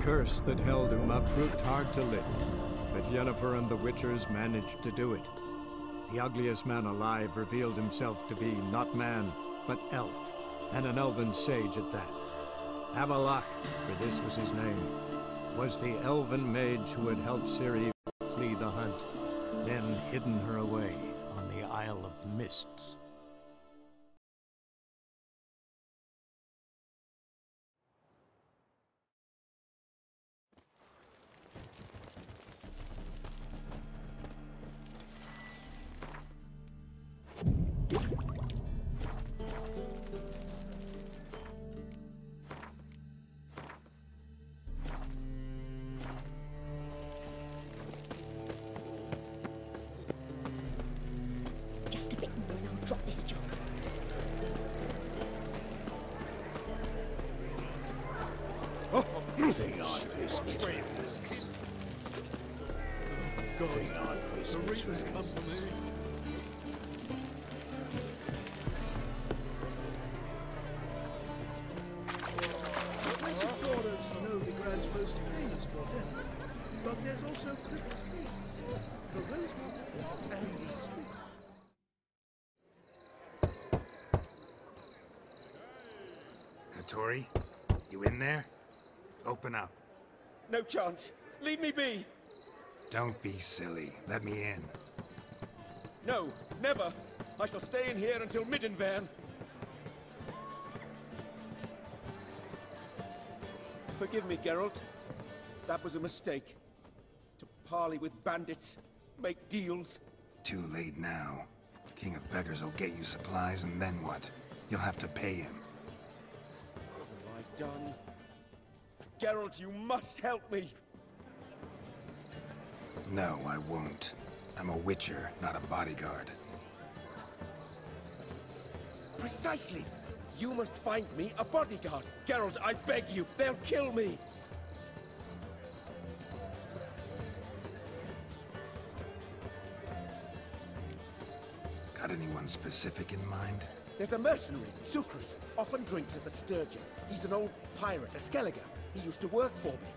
curse that held him up proved hard to lift, but Yennefer and the Witchers managed to do it. The ugliest man alive revealed himself to be not man, but elf, and an elven sage at that. Avalach, for this was his name, was the elven mage who had helped Ciri flee the hunt, then hidden her away on the Isle of Mists. Just a bit more and I'll drop this job. Thing on piss me. Thing on piss me. The Reapers come for me. The place of God is Novigrad's most famous bordel, but there's also Cripple Creeks, the Rosemont, and the Street. Tori, you in there? Open up. No chance. Leave me be. Don't be silly. Let me in. No, never. I shall stay in here until Middenvern. Forgive me, Geralt. That was a mistake. To parley with bandits, make deals. Too late now. King of Beggars will get you supplies, and then what? You'll have to pay him. What have I done? Geralt, you must help me! No, I won't. I'm a witcher, not a bodyguard. Precisely! You must find me a bodyguard! Geralt, I beg you, they'll kill me! Got anyone specific in mind? There's a mercenary, Sucrus, often drinks at the Sturgeon. He's an old pirate, a Skelliger. He used to work for me.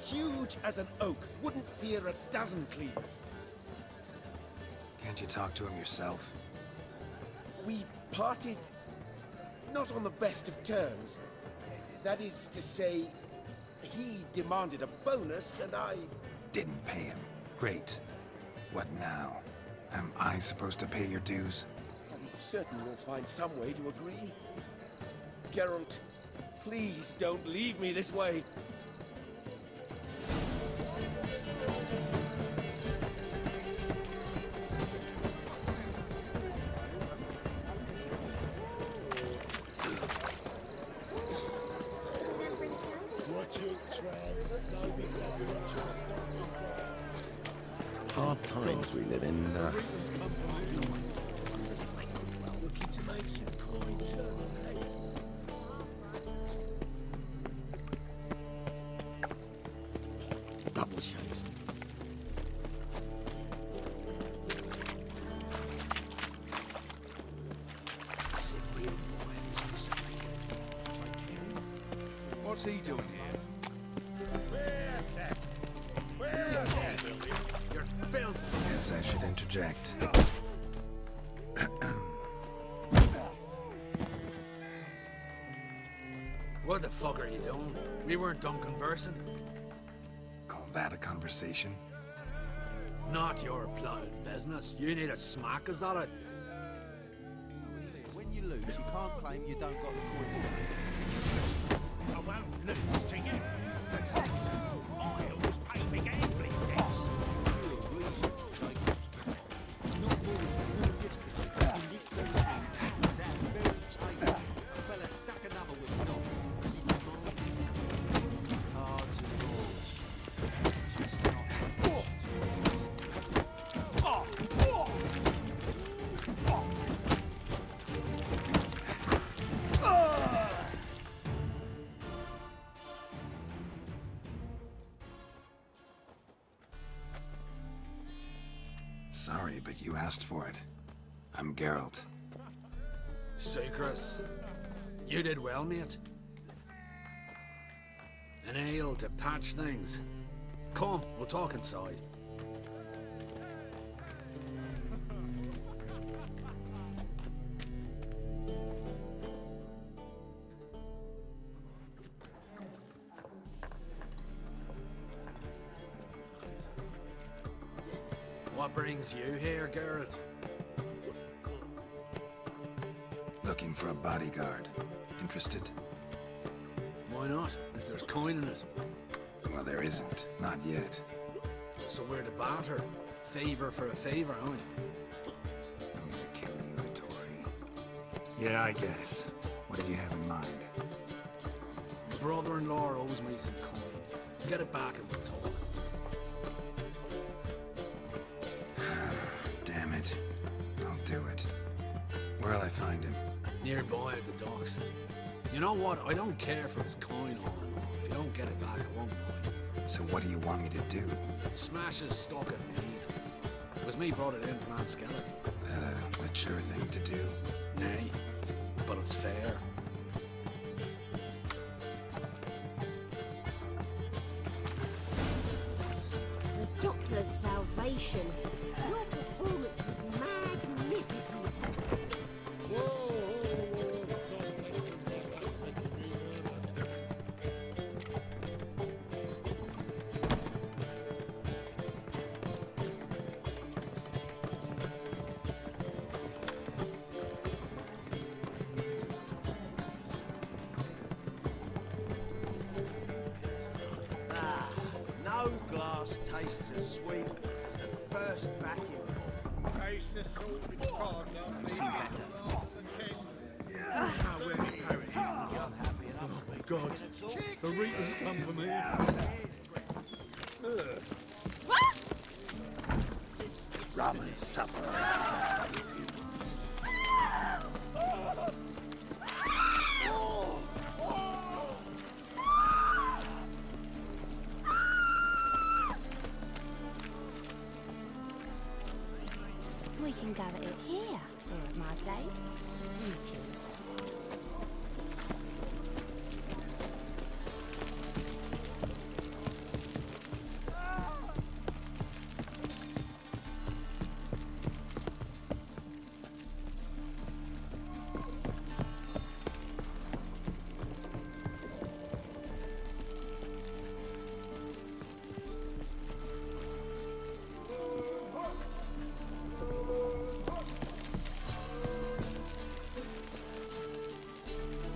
Huge as an oak, wouldn't fear a dozen cleavers. Can't you talk to him yourself? We parted not on the best of terms. That is to say, he demanded a bonus and I... Didn't pay him. Great. What now? Am I supposed to pay your dues? I'm certain you'll find some way to agree. Geralt, please don't leave me this way. Hard times we live in. Looking to make some coin turn on head. Double shades. What's he doing here? You're filth! Guess I should interject. What the fuck are you doing? We weren't done conversing. Call that a conversation? Not your plowing business. You need a smack us at it. When you lose, you can't claim you don't got the coin to win. I won't lose to you. Exactly. I always pay me gambling debts. Sorry, but you asked for it. I'm Geralt. Sucrus, you did well, mate. An ale to patch things. Come, we'll talk inside. What brings you here, Geralt? Looking for a bodyguard. Interested? Why not, if there's coin in it? Well, there isn't. Not yet. So we're to barter. Favor for a favor, aren't we? I'm gonna kill you, Tori. Yeah, I guess. What did you have in mind? My brother-in-law owes me some coin. Get it back and we'll talk. Damn it. I'll do it. Where'll I find him? Nearby at the docks. You know what? I don't care for his coin all in all. If you don't get it back, I won't mind. So what do you want me to do? Smash his stock at Mead. It was me brought it in from Aunt Skellig. That a mature thing to do? Nay, but it's fair. The Doppler's salvation. Your performance was magnificent. No glass tastes as sweet as the first backing. Taste the salted cod, lovely. God, the Reapers come for me. Rum and supper. We can go at it here, or at my place. You choose.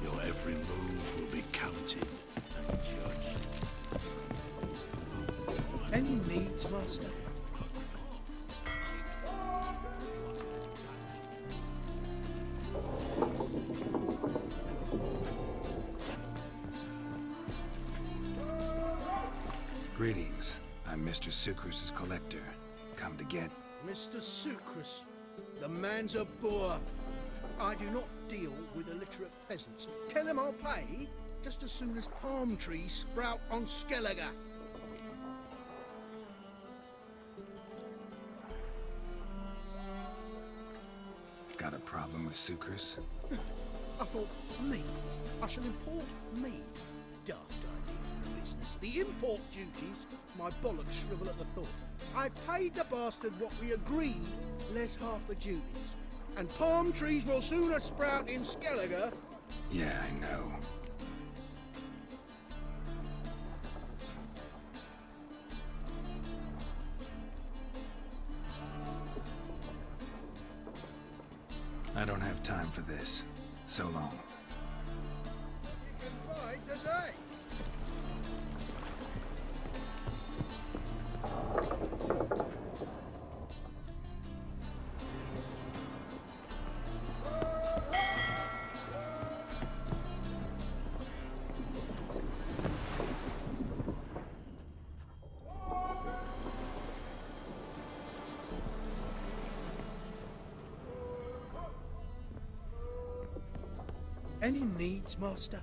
Your every move will be counted and judged. Any needs, master? Greetings. I'm Mr. Sucrus's collector. Come to get... Mr. Sucrus, the man's a boor. I do not deal with illiterate peasants. Tell him I'll pay just as soon as palm trees sprout on Skellige. Got a problem with Sucrus? I thought, me? I shall import me? Daft idea for the business. The import duties, my bollocks shrivel at the thought. I paid the bastard what we agreed, less half the duties. And palm trees will sooner sprout in Skellige. Yeah, I know. I don't have time for this. So long. You can buy today. Any needs, master?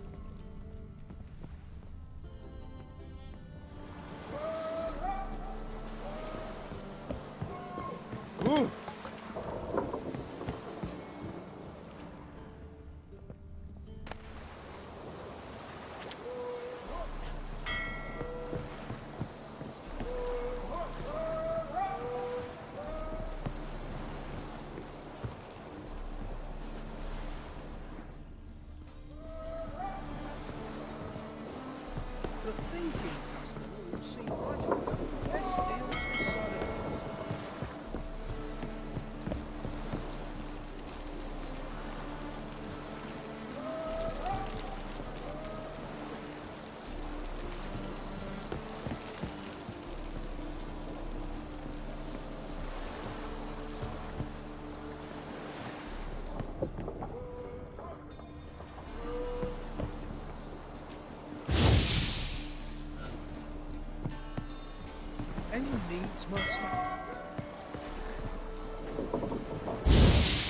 Smart stuff.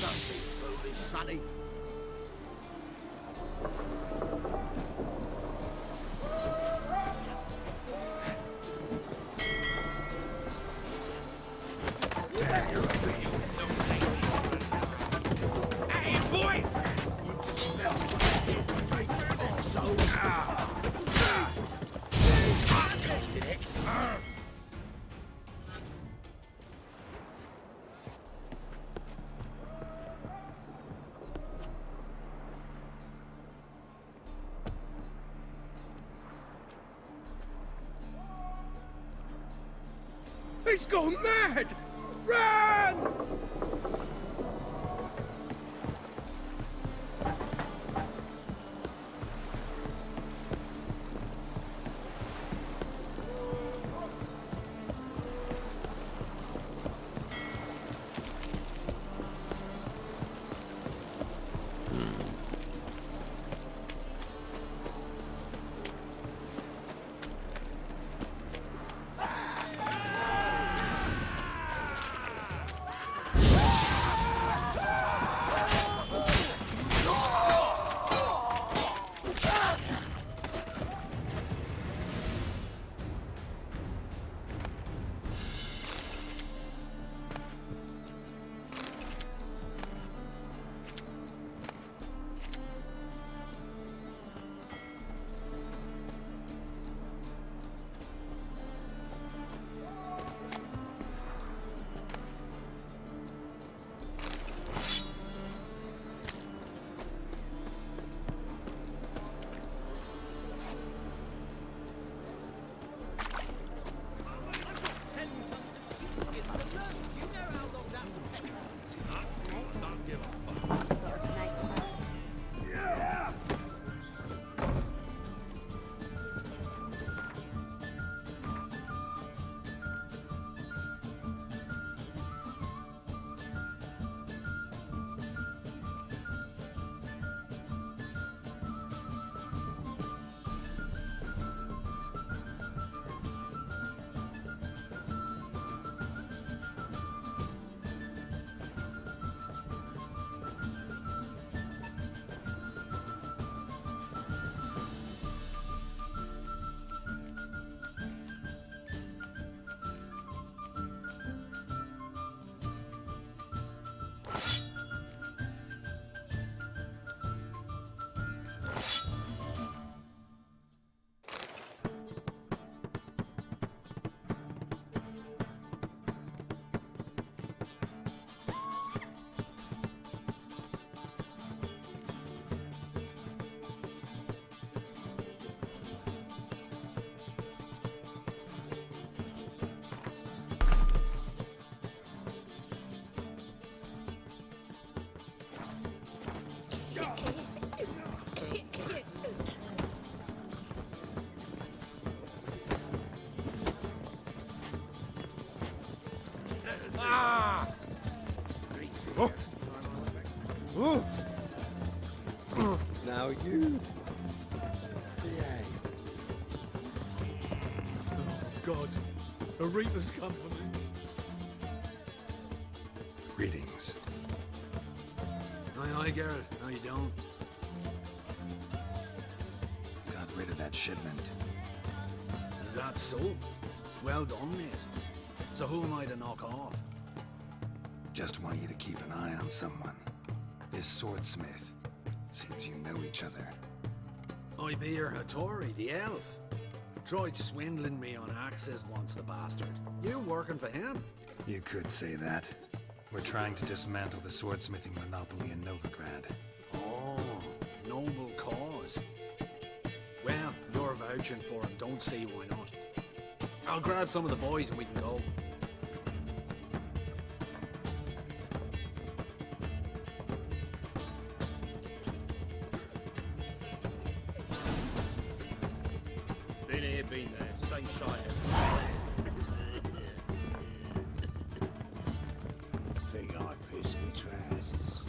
Don't be foolish, Sonny. Damn, you're ugly. Hey, boys! You smell like arsehole. Blasted X's. He's gone mad! Run! Got a snake phone. Now you. Oh, God. A Reaper's come for me. Greetings. Aye, Garrett. How you doing? Got rid of that shipment. Is that so? Well done, mate. So who am I to knock off? Just want you to keep an eye on someone. This swordsmith. Seems you know each other. I be your Hattori, the elf. Tried swindling me on access once, the bastard. You working for him? You could say that. We're trying to dismantle the swordsmithing monopoly in Novigrad. Oh, noble cause. Well, you're vouching for him, don't see why not. I'll grab some of the boys and we can go. Been here, been there, same side. Think I pissed me trousers.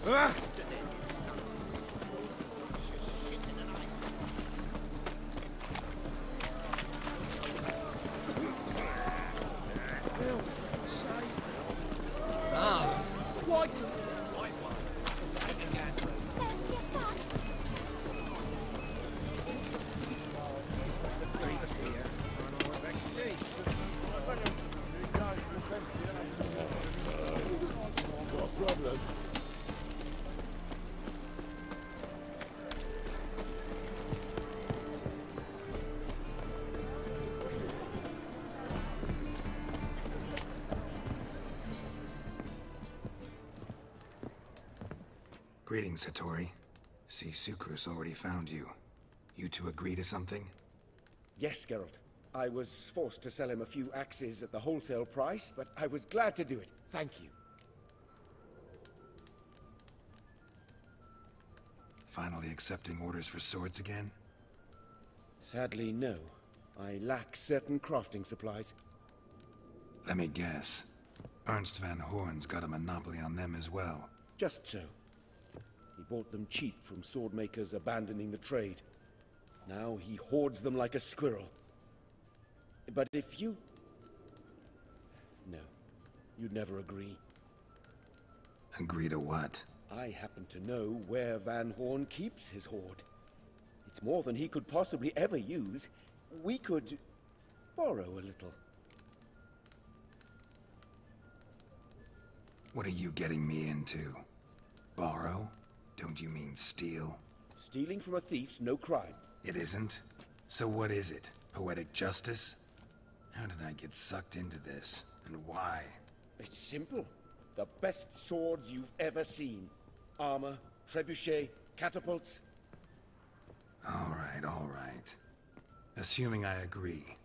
That's your fun. Greetings, Hattori. See, Sucrus already found you. You two agree to something? Yes, Geralt. I was forced to sell him a few axes at the wholesale price, but I was glad to do it. Thank you. Finally accepting orders for swords again? Sadly, no. I lack certain crafting supplies. Let me guess. Ernst van Horn's got a monopoly on them as well. Just so. He bought them cheap from sword makers abandoning the trade. Now he hoards them like a squirrel. But if you... No. You'd never agree. Agree to what? I happen to know where Van Horn keeps his hoard. It's more than he could possibly ever use. We could borrow a little. What are you getting me into? Borrow? Don't you mean steal? Stealing from a thief's no crime. It isn't? So what is it? Poetic justice? How did I get sucked into this? And why? It's simple. The best swords you've ever seen. Armor, trebuchet, catapults. All right. Assuming I agree,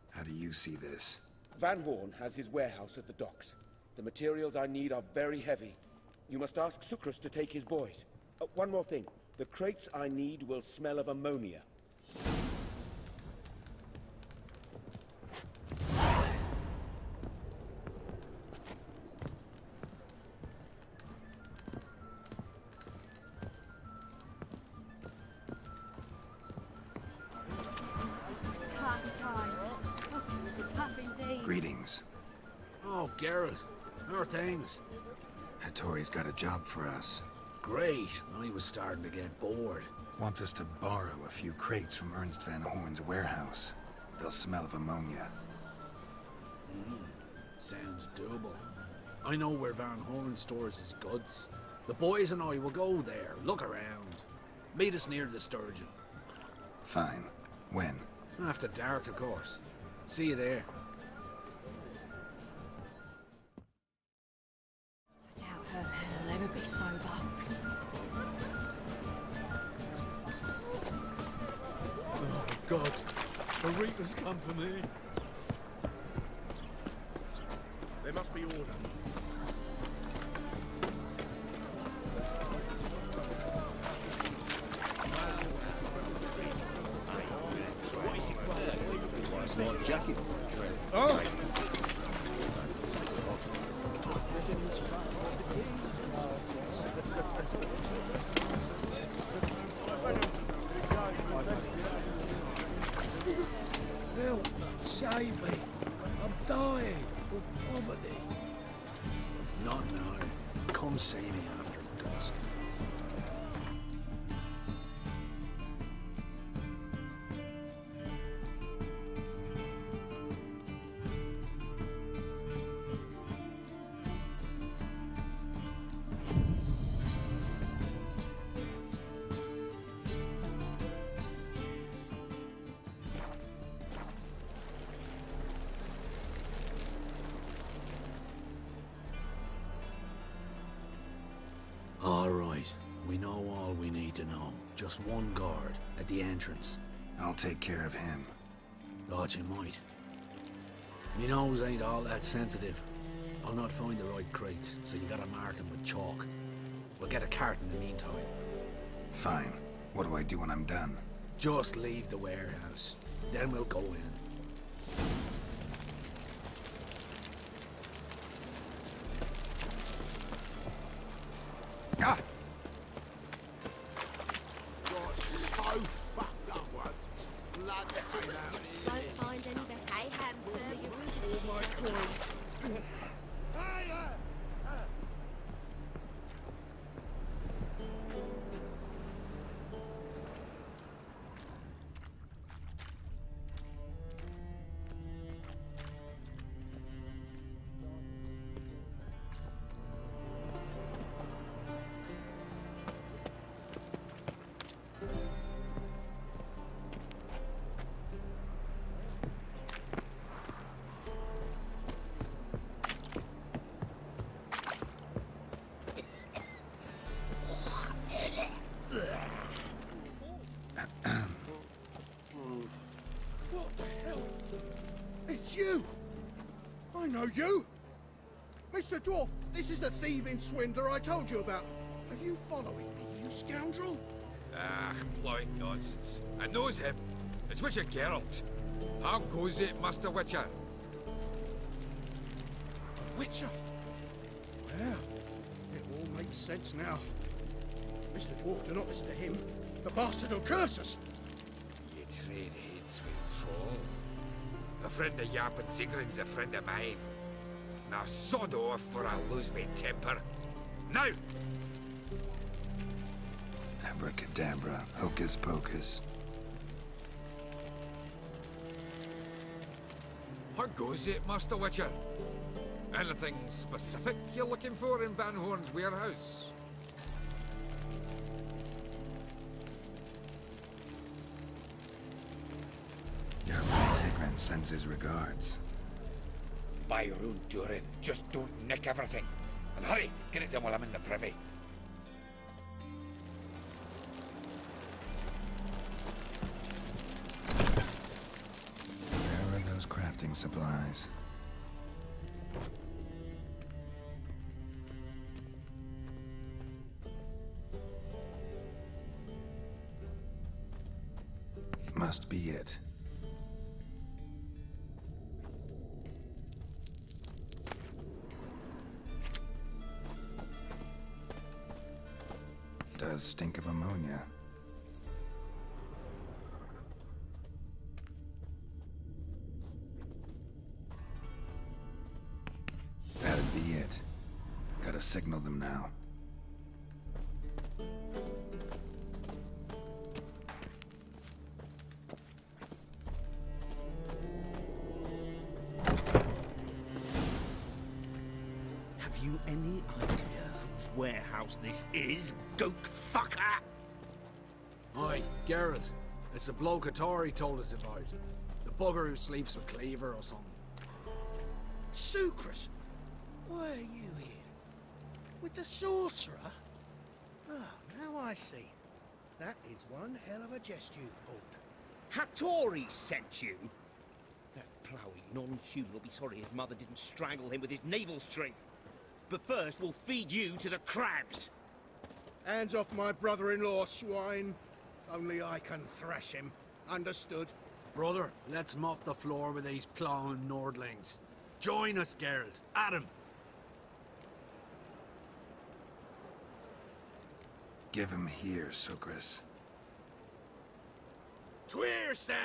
how do you see this? Van Horn has his warehouse at the docks. The materials I need are very heavy. You must ask Sucrus to take his boys. One more thing. The crates I need will smell of ammonia. Tough times. Oh, tough indeed. Greetings. Oh, Geralt. How are things? Hattori's got a job for us. Great. I was starting to get bored. Wants us to borrow a few crates from Ernst van Horn's warehouse. They'll smell of ammonia. Sounds doable. I know where Van Horn stores his goods. The boys and I will go there, look around. Meet us near the Sturgeon. Fine. When? After dark, of course. See you there. I doubt Herman will ever be sober. Oh, God. The Reapers come for me. There must be order. Nice jacket. Oh! Help! Save me! I'm dying of poverty. Not now. Come see me after dusk. All right. We know all we need to know. Just one guard at the entrance. I'll take care of him. Thought you might. Me nose ain't all that sensitive. I'll not find the right crates, so you gotta mark them with chalk. We'll get a cart in the meantime. Fine. What do I do when I'm done? Just leave the warehouse. Then we'll go in. Ah! you? Mr. Dwarf, this is the thieving swindler I told you about. Are you following me, you scoundrel? Ah, plowing nonsense. I knows him. It's Witcher Geralt. How goes it, Master Witcher? A Witcher? Well, it all makes sense now. Mr. Dwarf, do not listen to him. The bastard will curse us. You trade heads with troll. A friend of Yap and Zigrin's a friend of mine. Now sod off or I'll lose my temper. Now! Abracadabra, hocus pocus. How goes it, Master Witcher? Anything specific you're looking for in Van Horn's warehouse? Your Zigrin sends his regards. By Rune Durin, just don't nick everything. And hurry, get it done while I'm in the privy. Where are those crafting supplies? Must be it. Does stink of ammonia. That'd be it. Gotta signal them now. Have you any idea whose warehouse this is, goat fucker? Aye, Geralt. It's the bloke Atari told us about. The bugger who sleeps with Cleaver or something. Sucrus, why are you here? With the sorcerer? Ah, now I see. That is one hell of a jest you've pulled. Hattori sent you? That ploughing non-human will be sorry his mother didn't strangle him with his navel string. But first, we'll feed you to the crabs. Hands off my brother-in-law, swine. Only I can thrash him. Understood? Brother, let's mop the floor with these ploughing Nordlings. Join us, Geralt. Adam. Give him here, Sucrus. Tweer side!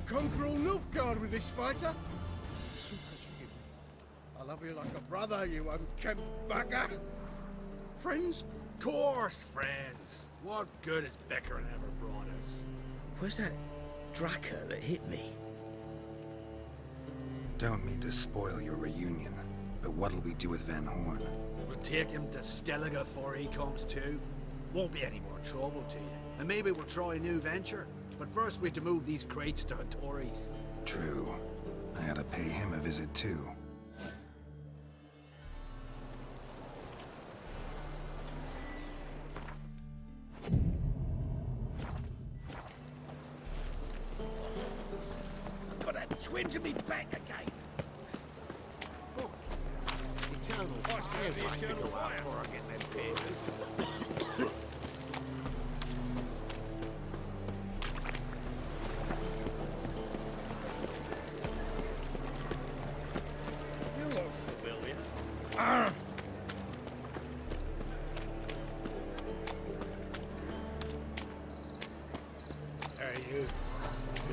Conquer all Nilfgaard with this fighter? Sucrus, forgive me. I love you like a brother, you unkempt bugger. Friends? Course, friends. What good has Becker ever brought us? Where's that Draka that hit me? Don't mean to spoil your reunion, but what'll we do with Van Horn? We'll take him to Skellige before he comes to. Won't be any more trouble to you. And maybe we'll try a new venture. But first we have to move these crates to Hattori's. True. I ought to pay him a visit too. I've got a twinge in me back again. Fuck. Eternal fire might to go out before I get them papers.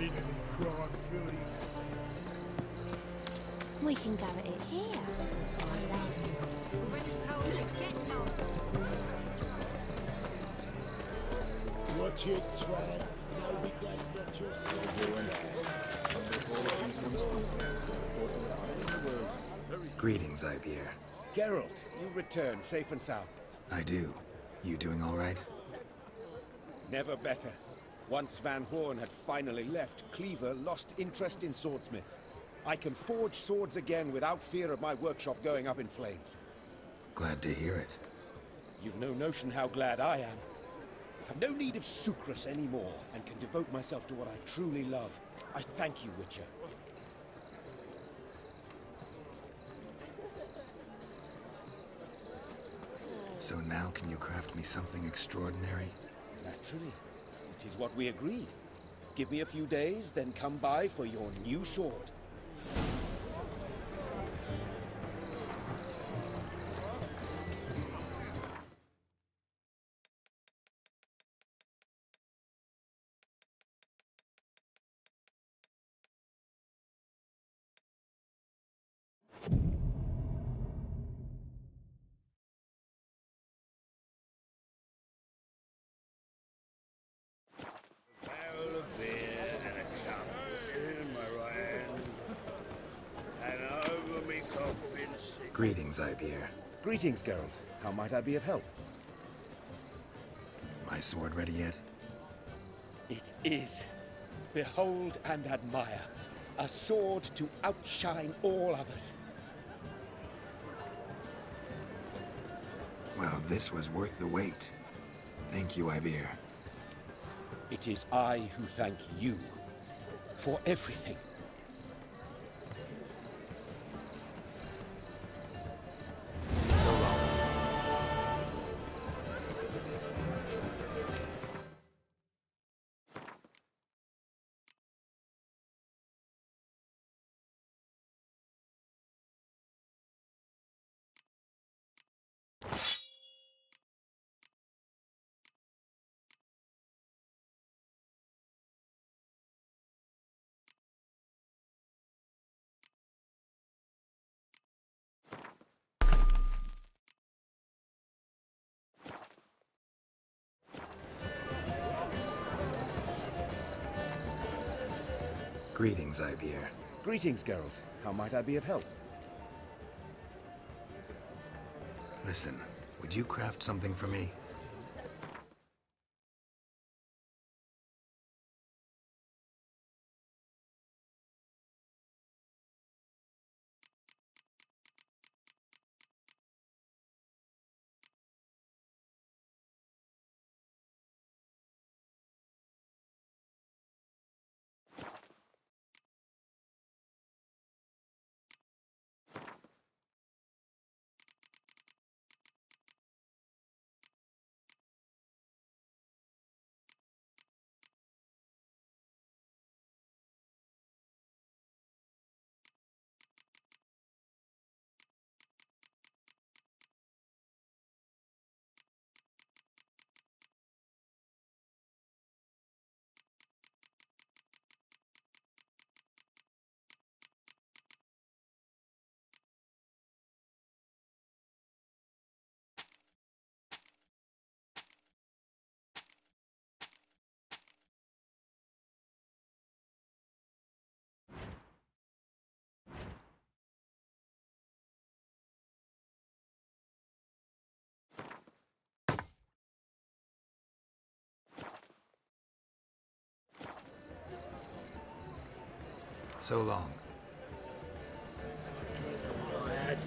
committed any crime, Philly. We can gather it here, my loves. Already told you, get lost. Watch it, Tran. No regrets, not your Greetings, Ibeer. Geralt, you return safe and sound. I do. You doing all right? Never better. Once Van Horn had finally left, Cleaver lost interest in swordsmiths. I can forge swords again without fear of my workshop going up in flames. Glad to hear it. You've no notion how glad I am. I've no need of sucrus anymore, and can devote myself to what I truly love. I thank you, Witcher. So now can you craft me something extraordinary? Naturally. It is what we agreed. Give me a few days, then come by for your new sword. Greetings, Ibeer. Greetings, Geralt. How might I be of help? My sword ready yet? It is. Behold and admire. A sword to outshine all others. Well, this was worth the wait. Thank you, Ibeer. It is I who thank you for everything. Greetings, Ibeer. Greetings, Geralt. How might I be of help? Listen, would you craft something for me? So long. I drank all I had.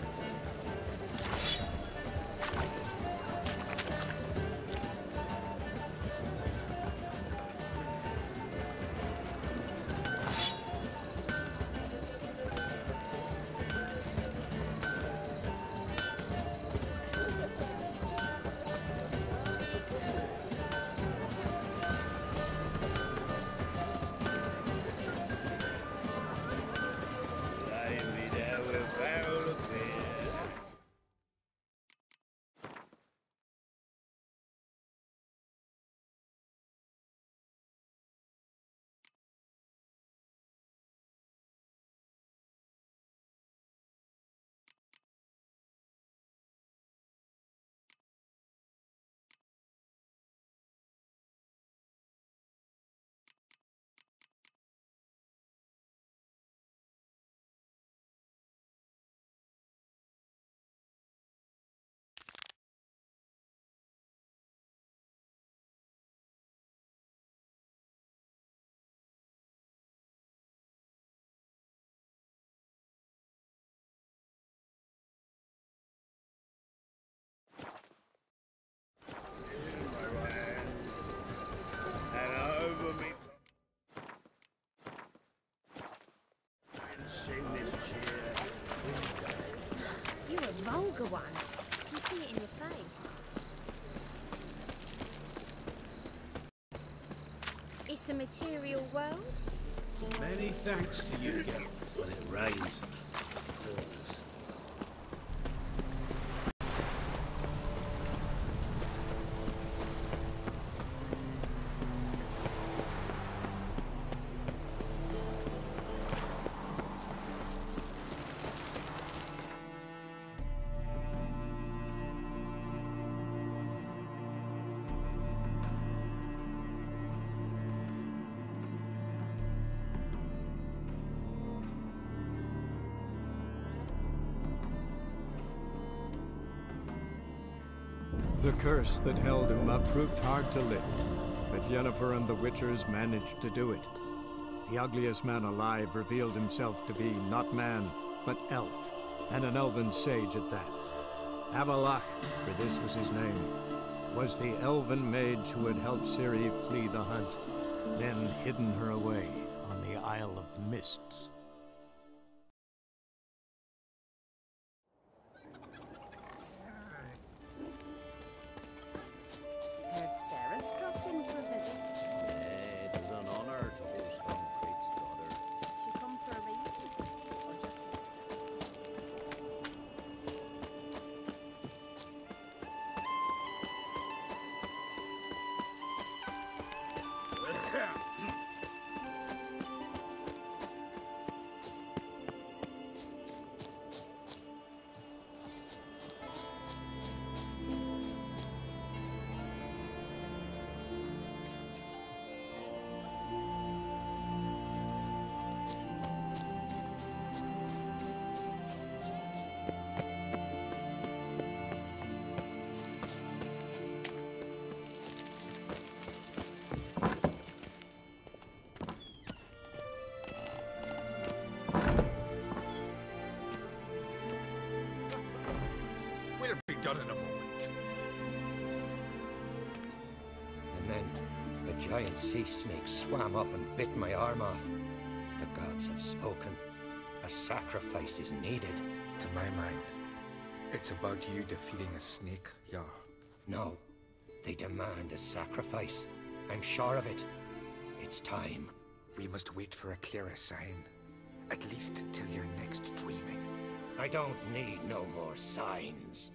see it in your face. It's a material world. Many thanks to you, Geralt, when it rains and pours. The curse that held him up proved hard to lift, but Yennefer and the Witchers managed to do it. The ugliest man alive revealed himself to be not man, but elf, and an elven sage at that. Avalach, for this was his name, was the elven mage who had helped Ciri flee the hunt, then hidden her away on the Isle of Mists. Heard Sarah's dropped in for a visit. It was an honor to host Oldgam3r's daughter. She come for a reason? Or just... We'll be done in a moment. And then a giant sea snake swam up and bit my arm off. The gods have spoken. A sacrifice is needed. To my mind, it's about you defeating a snake, yeah. No, they demand a sacrifice. I'm sure of it. It's time. We must wait for a clearer sign. At least till your next dreaming. I don't need no more signs.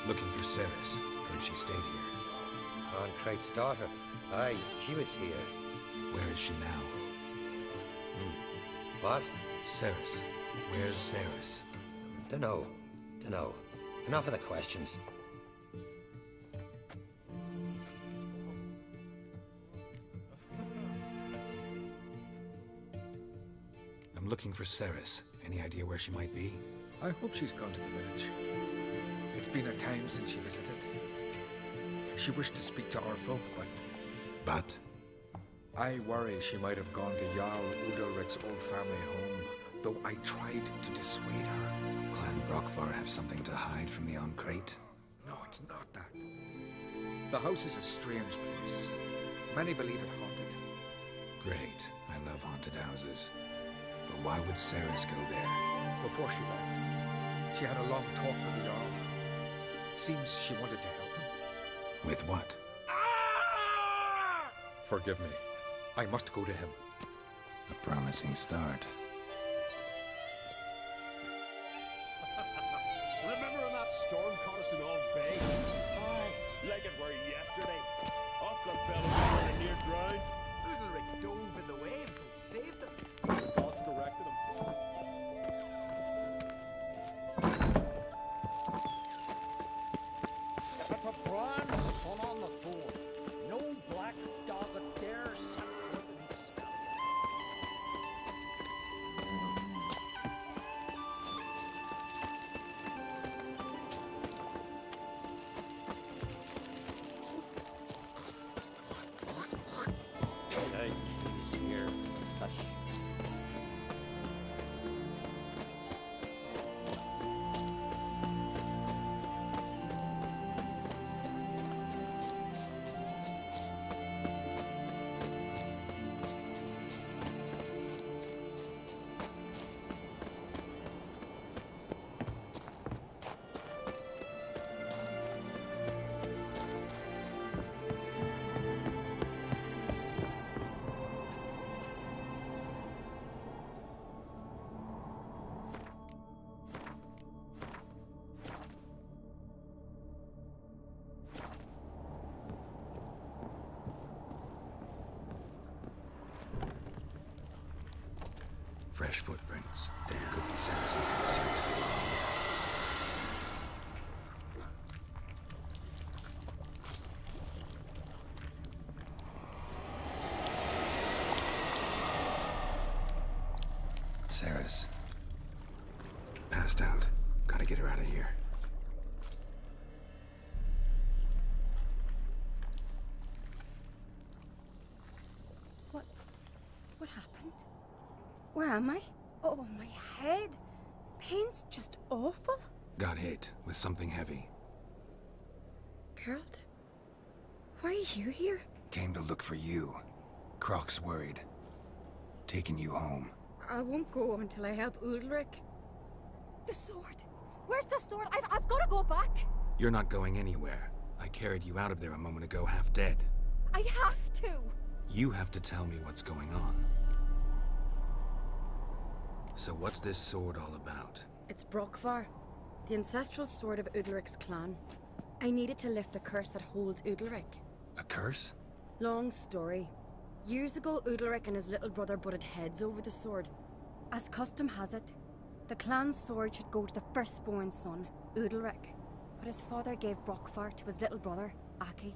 Looking for Ceres. Heard she stayed here. Oldgam3r's daughter. Aye, she was here. Where is she now? What? Ceres. Where's Ceres? Dunno. Enough of the questions. I'm looking for Ceres. Any idea where she might be? I hope she's gone to the village. It's been a time since she visited. She wished to speak to our folk, But? I worry she might have gone to Jarl Udalric's old family home, though I tried to dissuade her. Clan Brockvar have something to hide from the Oldgam3r? No, it's not that. The house is a strange place. Many believe it haunted. Great. I love haunted houses. But why would Ceres go there? Before she left, she had a long talk with the Jarl. Seems she wanted to help him. With what? Forgive me. I must go to him. A promising start. Remember when that storm caught us in Old's Bay? Aye, like it were yesterday. Awful fellows were near drowned. Udalric dove in the waves and saved them. The gods directed him. But a bronze sun on the thorn. No black dog that dares set foot in Skellige. He's here for fish. Fresh footprints. Damn, could be Saracens and seriously wrong here. Saris. Passed out. Gotta get her out of here. What happened? Where am I? Oh, my head. Pain's just awful. Got hit with something heavy. Geralt? Why are you here? Came to look for you. Croc's worried. Taking you home. I won't go until I help Ulrich. The sword! Where's the sword? I've got to go back! You're not going anywhere. I carried you out of there a moment ago, half dead. I have to! You have to tell me what's going on. So what's this sword all about? It's Oldgam3r, the ancestral sword of Ulrich's clan. I needed to lift the curse that holds Ulrich. A curse? Long story. Years ago, Ulrich and his little brother butted heads over the sword. As custom has it, the clan's sword should go to the firstborn son, Ulrich. But his father gave Oldgam3r to his little brother, Aki.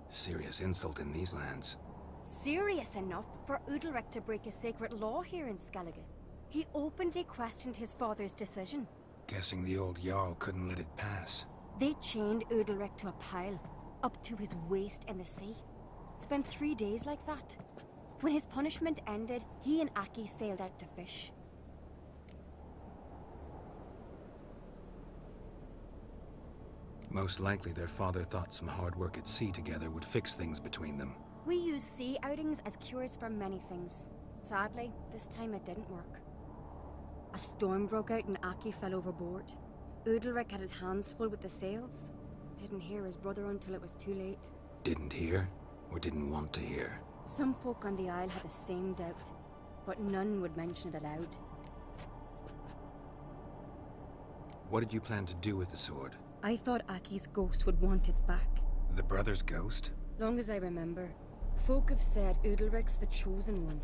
Serious insult in these lands. Serious enough for Ulrich to break a sacred law here in Skellige. He openly questioned his father's decision. Guessing the old Jarl couldn't let it pass. They chained Ulrich to a pile, up to his waist in the sea. Spent 3 days like that. When his punishment ended, he and Aki sailed out to fish. Most likely their father thought some hard work at sea together would fix things between them. We use sea outings as cures for many things. Sadly, this time it didn't work. A storm broke out and Aki fell overboard. Ulrich had his hands full with the sails. Didn't hear his brother until it was too late. Didn't hear? Or didn't want to hear? Some folk on the Isle had the same doubt, but none would mention it aloud. What did you plan to do with the sword? I thought Aki's ghost would want it back. The brother's ghost? Long as I remember, folk have said Ulrich's the chosen one.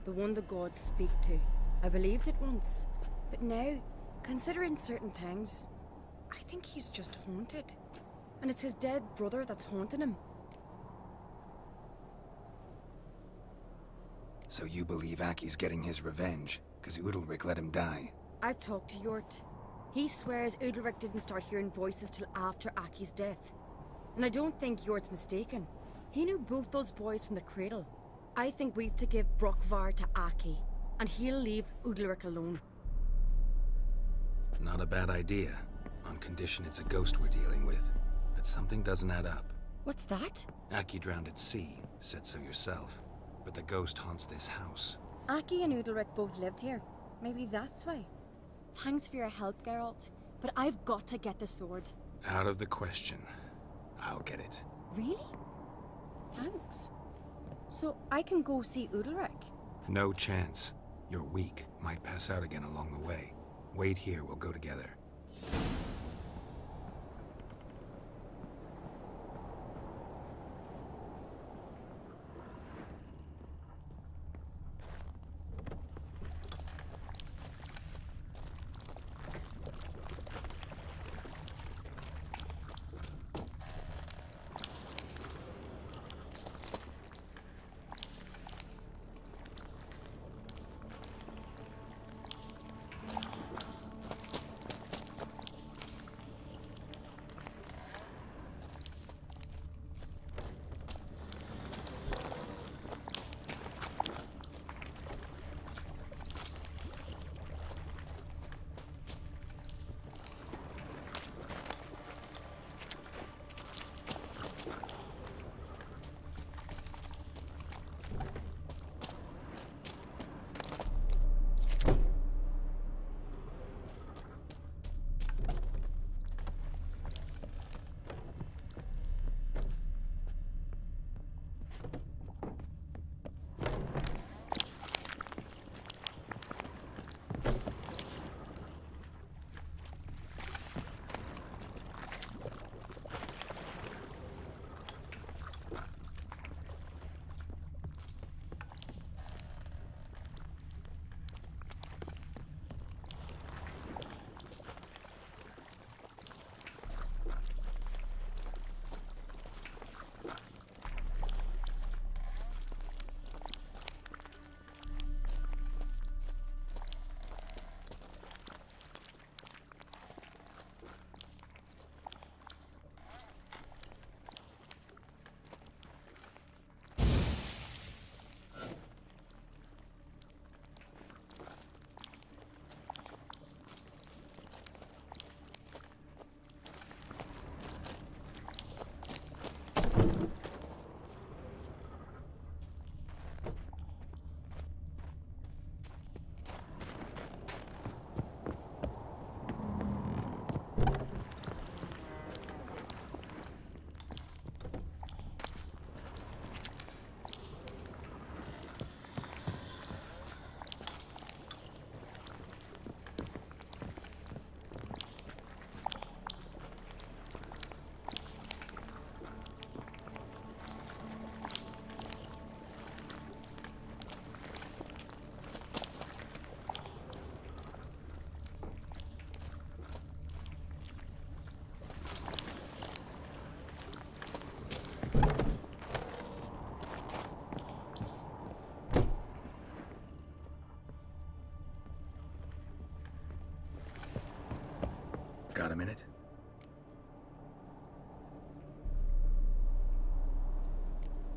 The one the gods speak to. I believed it once, but now, considering certain things, I think he's just haunted. And it's his dead brother that's haunting him. So you believe Aki's getting his revenge, because Ulrich let him die? I've talked to Jort. He swears Ulrich didn't start hearing voices till after Aki's death. And I don't think Jort's mistaken. He knew both those boys from the cradle. I think we've to give Oldgam3r to Aki, and he'll leave Ulrich alone. Not a bad idea, on condition it's a ghost we're dealing with. But something doesn't add up. What's that? Aki drowned at sea, said so yourself. But the ghost haunts this house. Aki and Ulrich both lived here. Maybe that's why. Thanks for your help, Geralt, but I've got to get the sword. Out of the question. I'll get it. Really? Thanks. So I can go see Ulrich? No chance. You're weak. Might pass out again along the way. Wait here, we'll go together.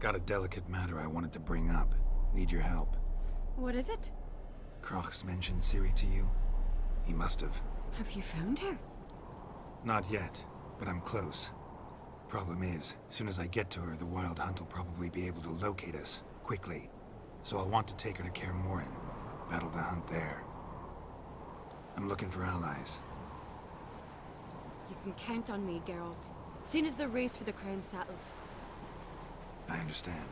got a delicate matter I wanted to bring up. Need your help. What is it? Kroch's mentioned Ciri to you? He must have. Have you found her? Not yet, but I'm close. Problem is, as soon as I get to her, the Wild Hunt will probably be able to locate us, quickly. So I'll want to take her to Kaer Morhen, battle the hunt there. I'm looking for allies. You can count on me, Geralt. Soon as the race for the crown's settled. I understand.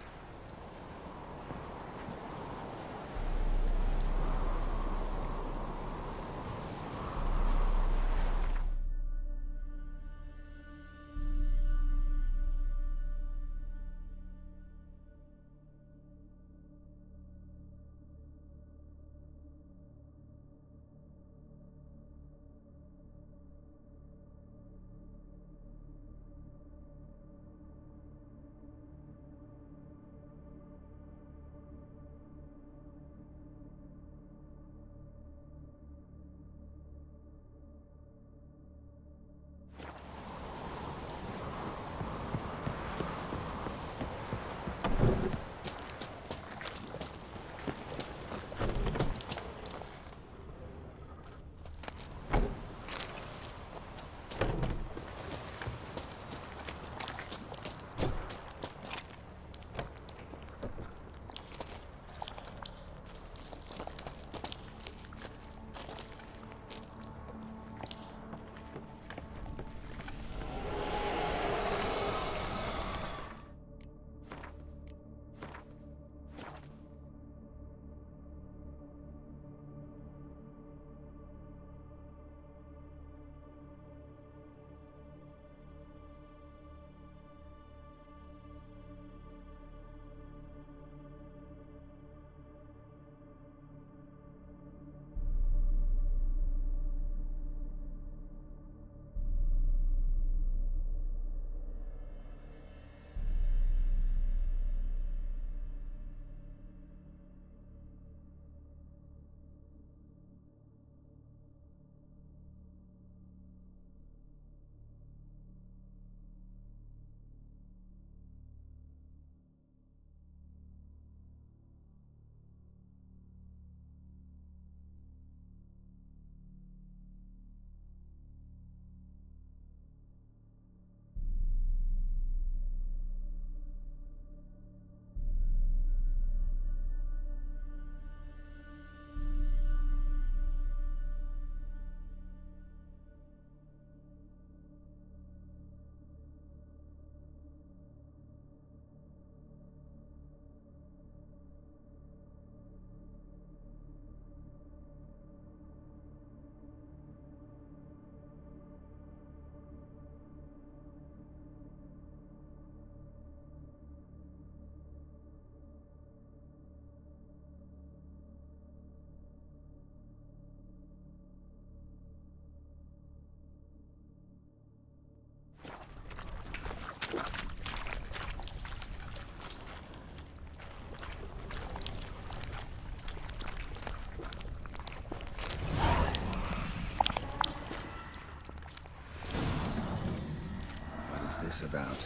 This about?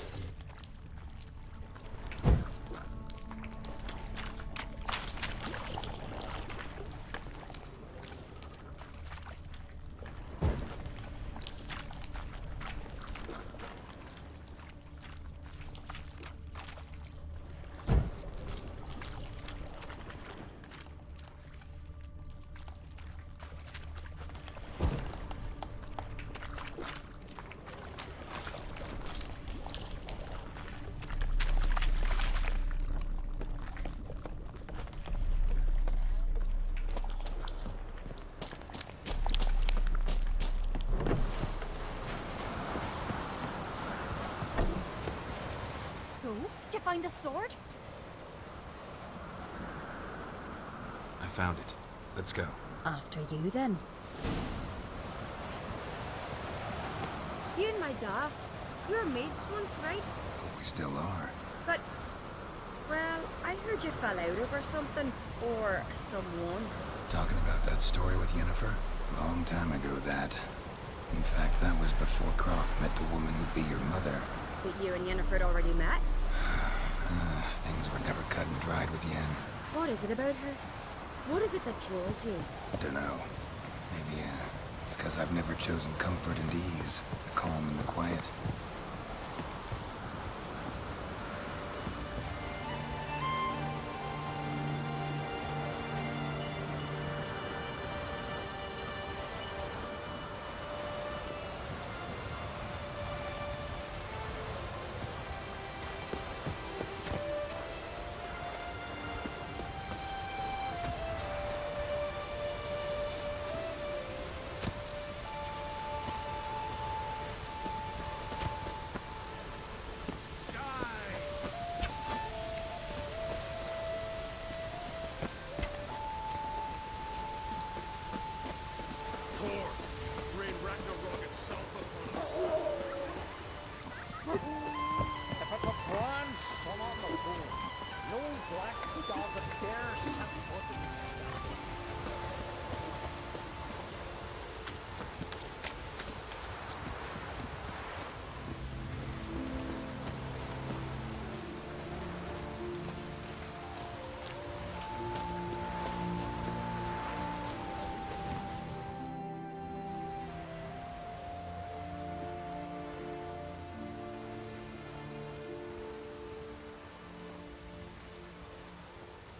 Did you find the sword? I found it. Let's go. After you, then. You and my dad, we were mates once, right? We still are. But, well, I heard you fell out over something, or someone. Talking about that story with Yennefer? Long time ago, that. In fact, that was before Kroch met the woman who'd be your mother. But you and Yennefer had already met? Things were never cut and dried with Yen. What is it about her? What is it that draws you? Dunno. Maybe, it's because I've never chosen comfort and ease, the calm and the quiet.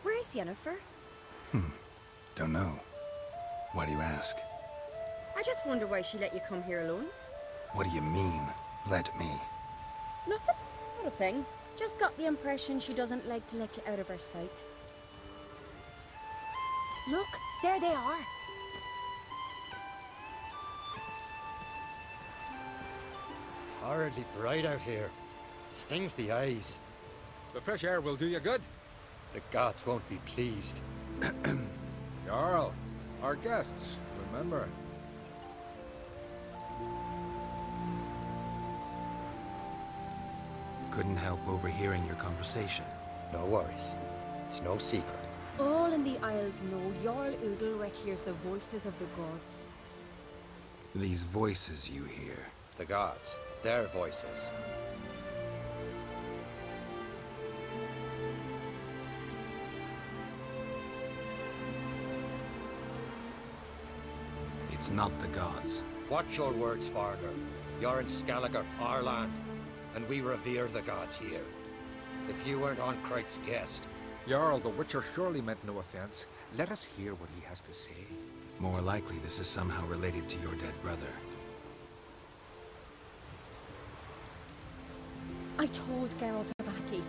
Where's Yennefer? Don't know. Why do you ask? I just wonder why she let you come here alone. What do you mean, let me? Nothing. Not a thing. Just got the impression she doesn't like to let you out of her sight. Look, there they are. Horridly bright out here. Stings the eyes. The fresh air will do you good. The gods won't be pleased. Jarl, our guests, remember. Couldn't help overhearing your conversation. No worries. It's no secret. All in the Isles know Jarl Oldgam3r hears the voices of the gods. These voices you hear. The gods. Their voices. It's not the gods. Watch your words, Farger. You're in Skelliger, our land, and we revere the gods here. If you weren't on Cright's guest... Jarl, the Witcher surely meant no offense. Let us hear what he has to say. More likely this is somehow related to your dead brother. I told Geralt of Aki.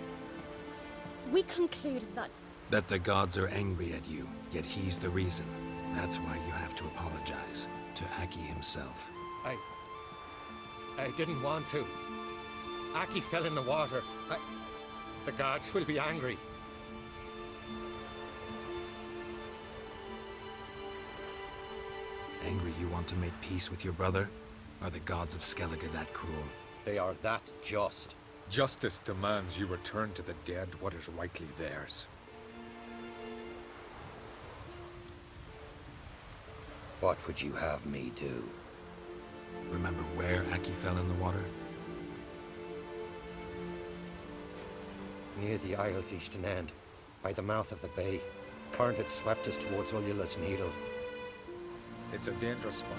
We concluded that... That the gods are angry at you, yet he's the reason. That's why you have to apologize to Aki himself. I didn't want to. Aki fell in the water. The gods will be angry. Angry you want to make peace with your brother? Are the gods of Skellige that cruel? They are that just. Justice demands you return to the dead what is rightly theirs. What would you have me do? Remember where Aki fell in the water? Near the Isle's eastern end, by the mouth of the bay. Current had swept us towards Ullula's Needle. It's a dangerous spot.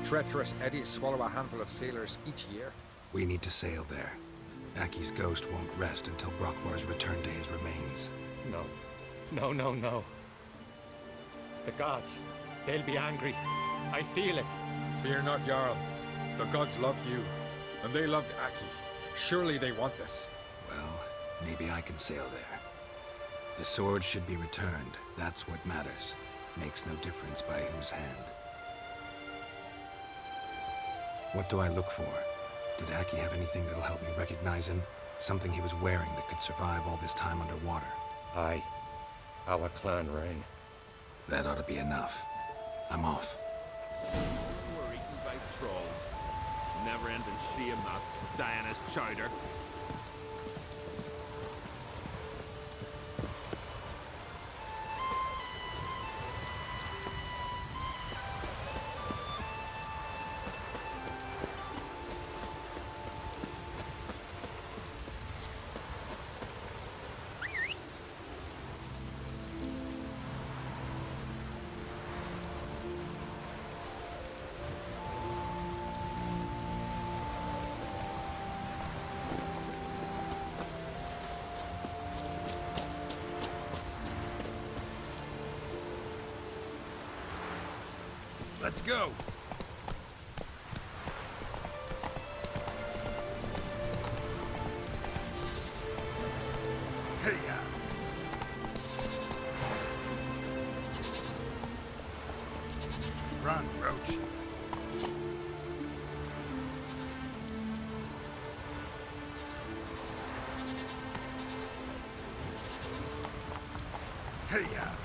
Treacherous eddies swallow a handful of sailors each year. We need to sail there. Aki's ghost won't rest until Brokvar's returned to his remains. No. The gods, they'll be angry. I feel it. Fear not, Jarl. The gods love you, and they loved Aki. Surely they want this. Well, maybe I can sail there. The sword should be returned. That's what matters. Makes no difference by whose hand. What do I look for? Did Aki have anything that'll help me recognize him? Something he was wearing that could survive all this time underwater? Aye. Our clan ring. That ought to be enough. I'm off. We're eaten by trolls. Never-ending shame, that. Diana's chowder. Let's go. Hey-ya. Run, Roach. Hey-ya.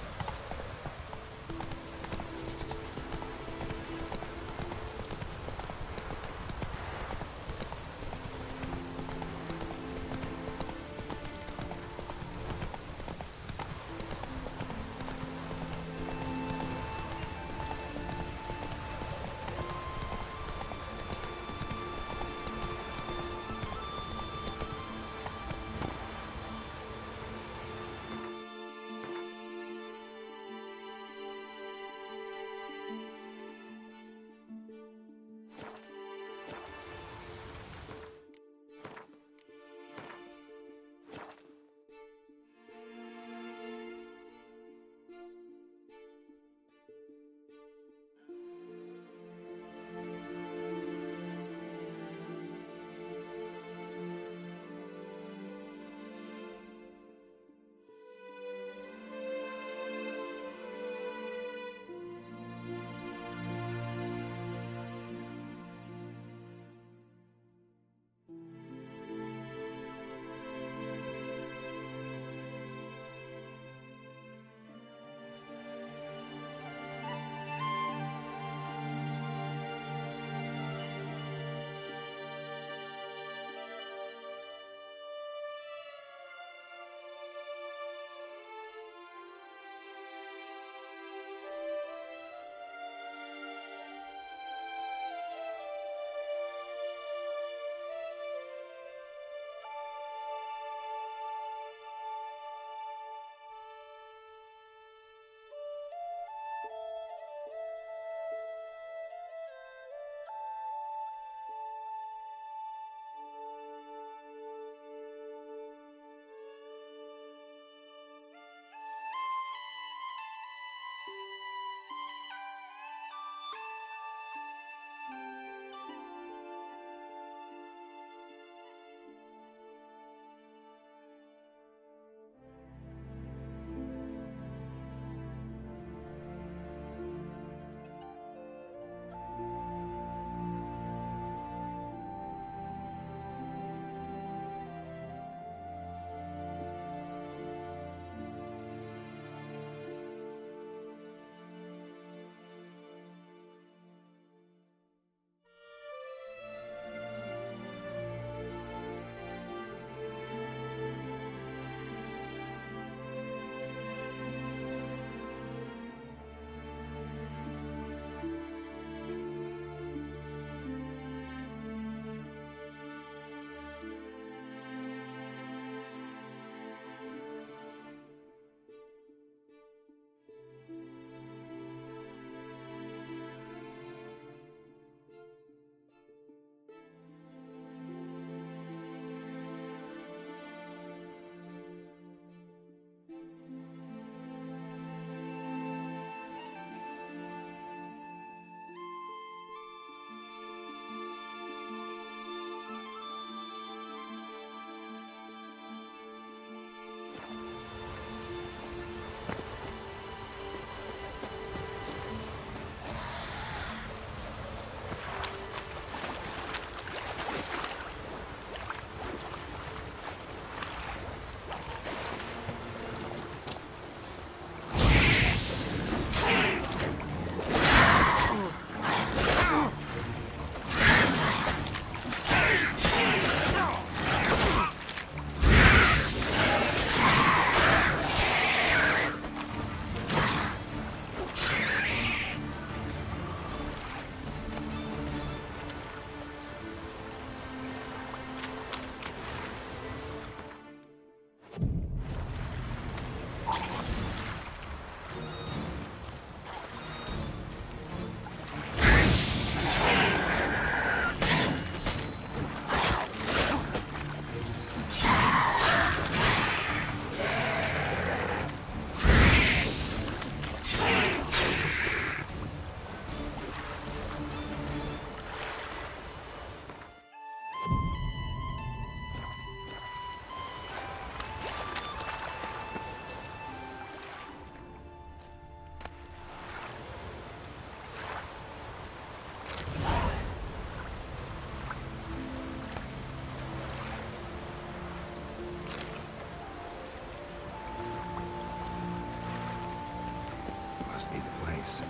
must be the place.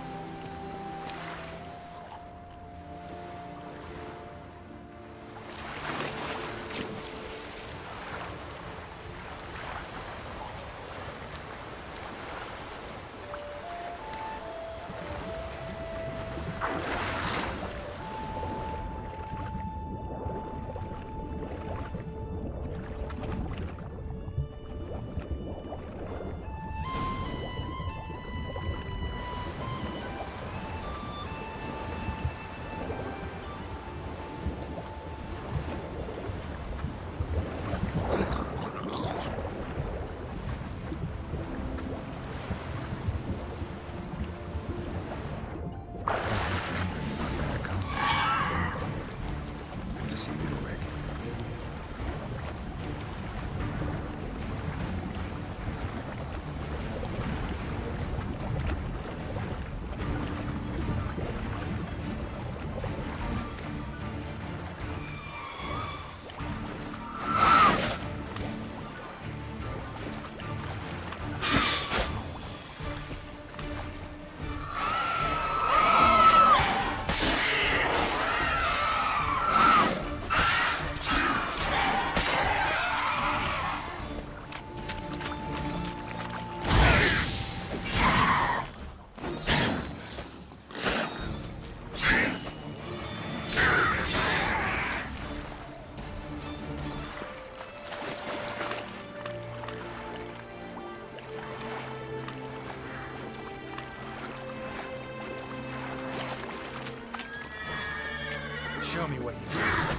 Show me what you got.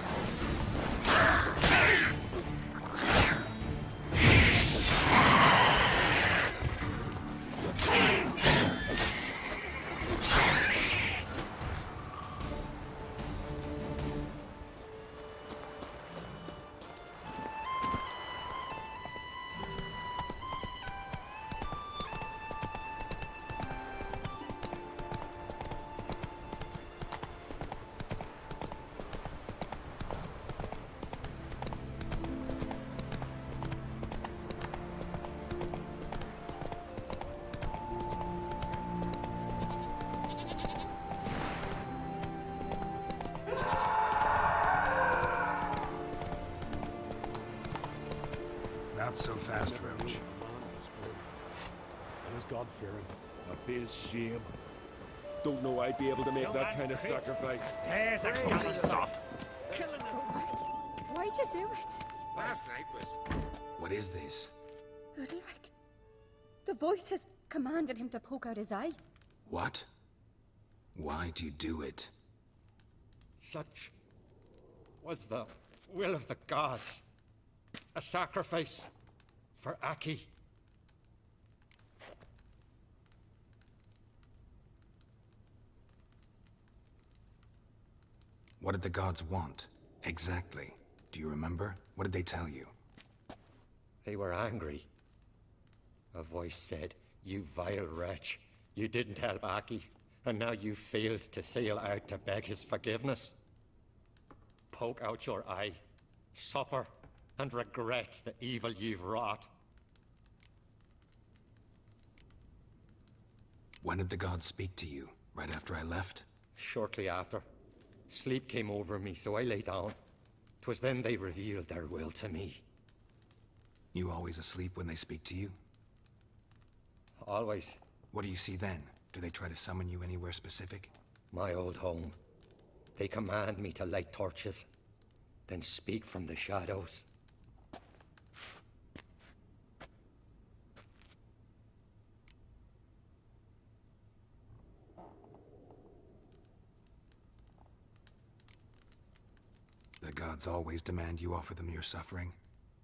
Not so fast, Roach. And is God-fearing. I feel shame. Don't know I'd be able to make that kind of sacrifice. There's a gully sot. Why'd you do it? Last night was... What is this? Udalric. The voice has commanded him to poke out his eye. What? Why'd you do it? Such was the will of the gods. A sacrifice for Aki. What did the gods want? Exactly. Do you remember? What did they tell you? They were angry. A voice said, "You vile wretch. You didn't help Aki, and now you failed to sail out to beg his forgiveness. Poke out your eye, suffer, and regret the evil you've wrought." When did the gods speak to you? Right after I left? Shortly after. Sleep came over me, so I lay down. 'Twas then they revealed their will to me. You always asleep when they speak to you? Always. What do you see then? Do they try to summon you anywhere specific? My old home. They command me to light torches, then speak from the shadows. The gods always demand you offer them your suffering?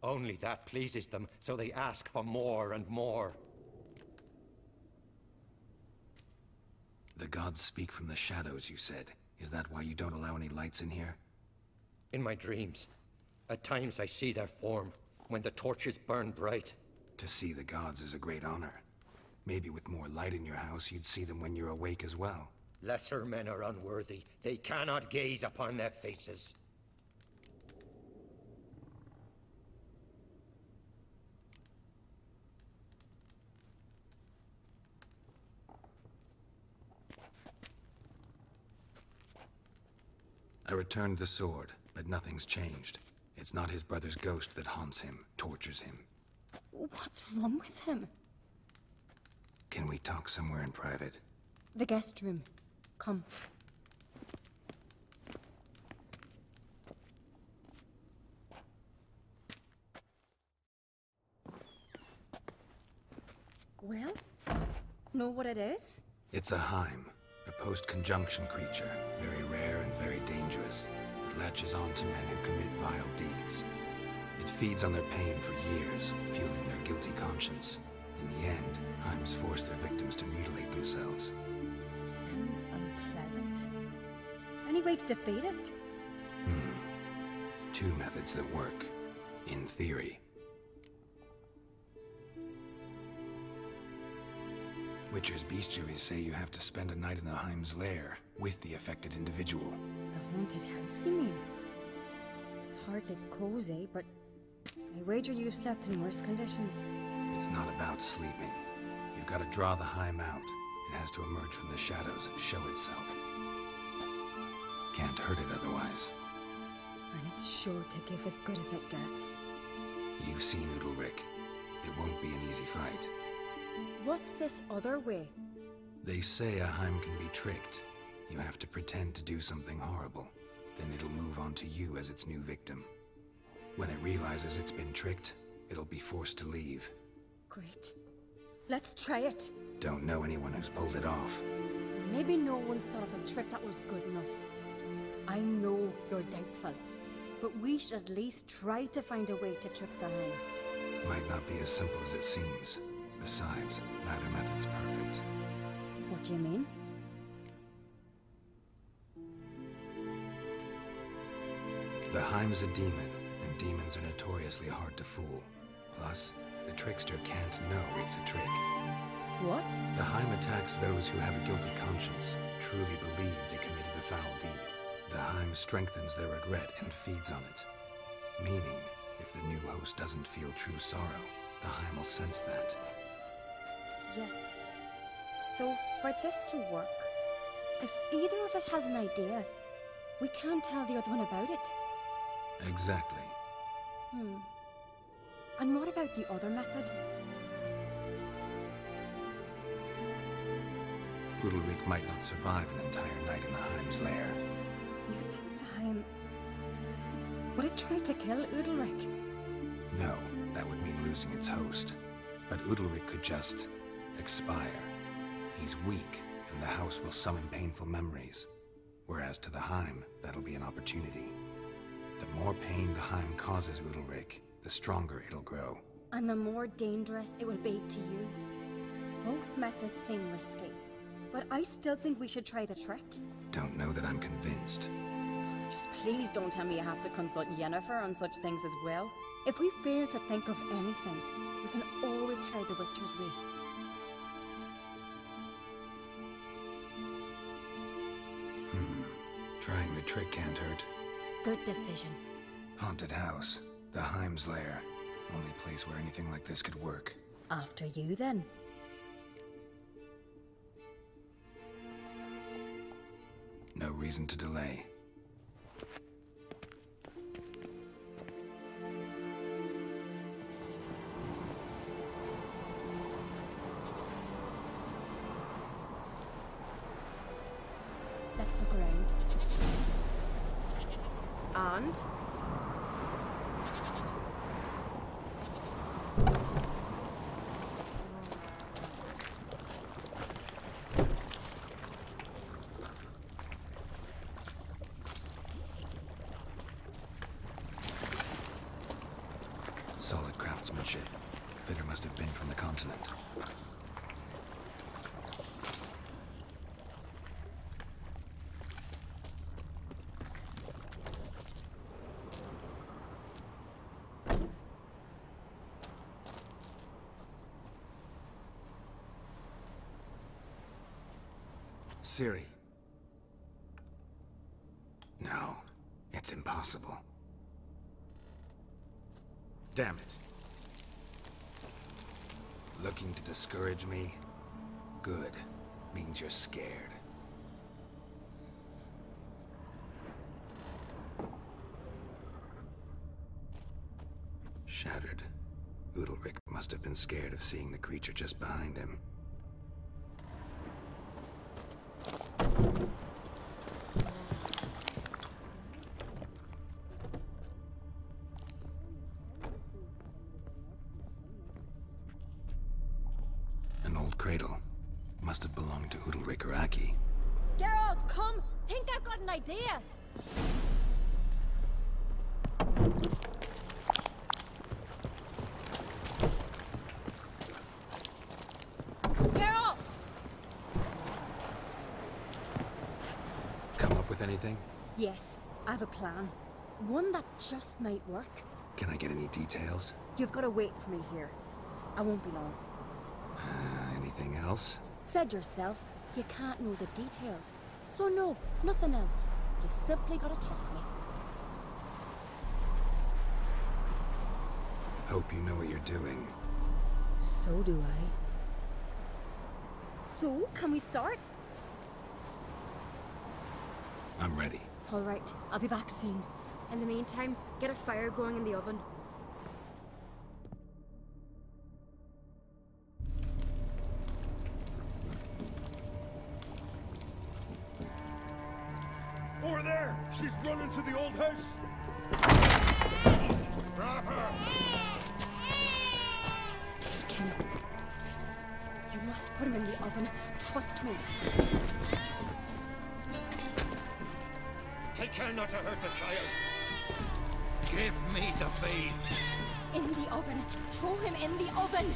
Only that pleases them, so they ask for more and more. The gods speak from the shadows, you said. Is that why you don't allow any lights in here? In my dreams. At times I see their form, when the torches burn bright. To see the gods is a great honor. Maybe with more light in your house, you'd see them when you're awake as well. Lesser men are unworthy. They cannot gaze upon their faces. I returned the sword, but nothing's changed. It's not his brother's ghost that haunts him, tortures him. What's wrong with him? Can we talk somewhere in private? The guest room. Come. Well, know what it is? It's a Heim, a post-conjunction creature, very rare and very dangerous. It latches on to men who commit vile deeds. It feeds on their pain for years, fueling their guilty conscience. In the end, Heims force their victims to mutilate themselves. Sounds unpleasant. Any way to defeat it? Two methods that work, in theory. Witcher's bestiaries say you have to spend a night in the Heim's lair with the affected individual. The haunted house, you mean? It's hardly cozy, but I wager you've slept in worse conditions. It's not about sleeping. You've got to draw the Heim out. It has to emerge from the shadows, show itself. Can't hurt it otherwise. And it's sure to give as good as it gets. You've seen Udalric. It won't be an easy fight. What's this other way? They say a Heim can be tricked. You have to pretend to do something horrible. Then it'll move on to you as its new victim. When it realizes it's been tricked, it'll be forced to leave. Great. Let's try it. Don't know anyone who's pulled it off. Maybe no one's thought of a trick that was good enough. I know you're doubtful, but we should at least try to find a way to trick the Heim. Might not be as simple as it seems. Besides, neither method's perfect. What do you mean? The Heim's a demon, and demons are notoriously hard to fool. Plus, the trickster can't know it's a trick. What? The Heim attacks those who have a guilty conscience, truly believe they committed a foul deed. The Heim strengthens their regret and feeds on it. Meaning, if the new host doesn't feel true sorrow, the Heim will sense that. Yes. So, for this to work, if either of us has an idea, we can't tell the other one about it. Exactly. And what about the other method? Udalric might not survive an entire night in the Heim's lair. You think the Heim... would it try to kill Udalric? No, that would mean losing its host. But Udalric could just... expire. He's weak, and the house will summon painful memories. Whereas to the Heim, that'll be an opportunity. The more pain the Heim causes Udalric, the stronger it'll grow. And the more dangerous it will be to you. Both methods seem risky, but I still think we should try the trick. Don't know that I'm convinced. Just please don't tell me you have to consult Yennefer on such things as well. If we fail to think of anything, we can always try the Witcher's way. Trying the trick can't hurt. Good decision. Haunted house. The Heim's lair. Only place where anything like this could work. After you, then. No reason to delay. Let's look around. And? Solid craftsmanship. Fitter must have been from the continent. Ciri. No, it's impossible. Damn it. Looking to discourage me? Good. Means you're scared. Udalric must have been scared of seeing the creature just behind him. An old cradle. Must have belonged to Udalric or Aki. Geralt, come! Think I've got an idea! Geralt! Come up with anything? Yes, I have a plan. One that just might work. Can I get any details? You've got to wait for me here. I won't be long. Anything else? Said yourself, you can't know the details. So no, nothing else. You simply gotta trust me. Hope you know what you're doing. So do I. So, can we start? I'm ready. All right, I'll be back soon. In the meantime, get a fire going in the oven. Over there! She's running to the old house! Grab her! Take him. You must put him in the oven. Trust me. Take care not to hurt the child. Give me the babe. In the oven. Throw him in the oven.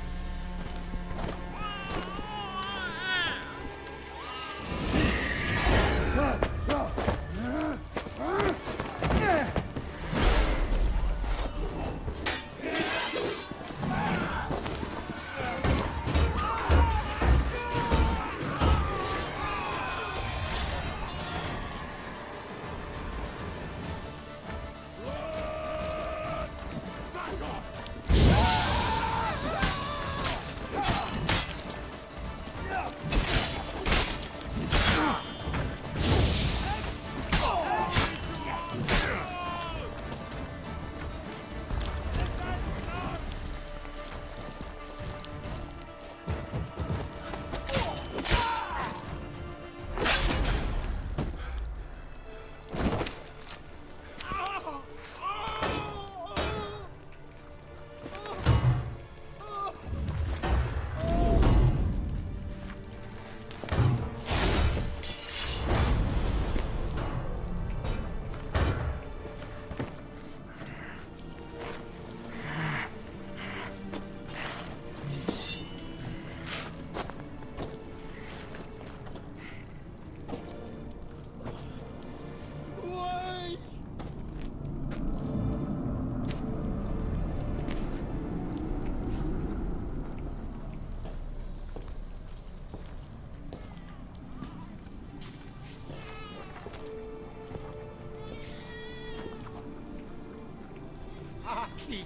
Aki!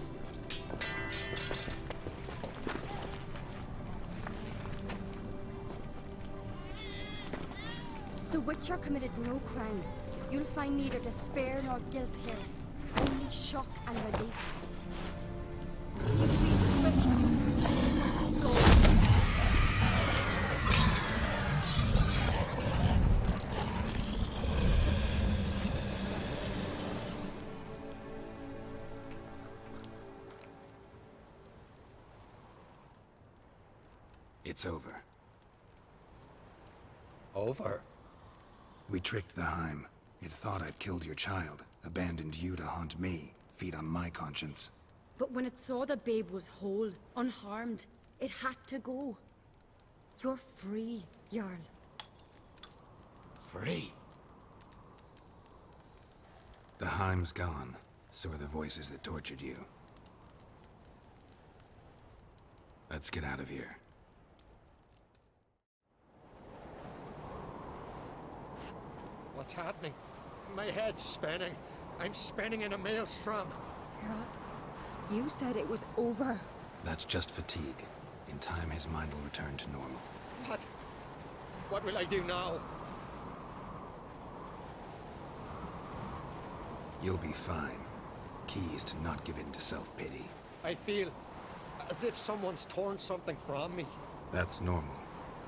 The Witcher committed no crime. You'll find neither despair nor guilt here. Only shock and relief. You've been tricked. You must go. It's over. Over? We tricked the Heim. It thought I'd killed your child, abandoned you to haunt me, feed on my conscience. But when it saw the babe was whole, unharmed, it had to go. You're free, Jarl. Free? The Heim's gone. So are the voices that tortured you. Let's get out of here. What's happening? My head's spinning. I'm spinning in a maelstrom. Geralt, you said it was over. That's just fatigue. In time, his mind will return to normal. What? What will I do now? You'll be fine. Key is to not give in to self-pity. I feel As if someone's torn something from me. That's normal.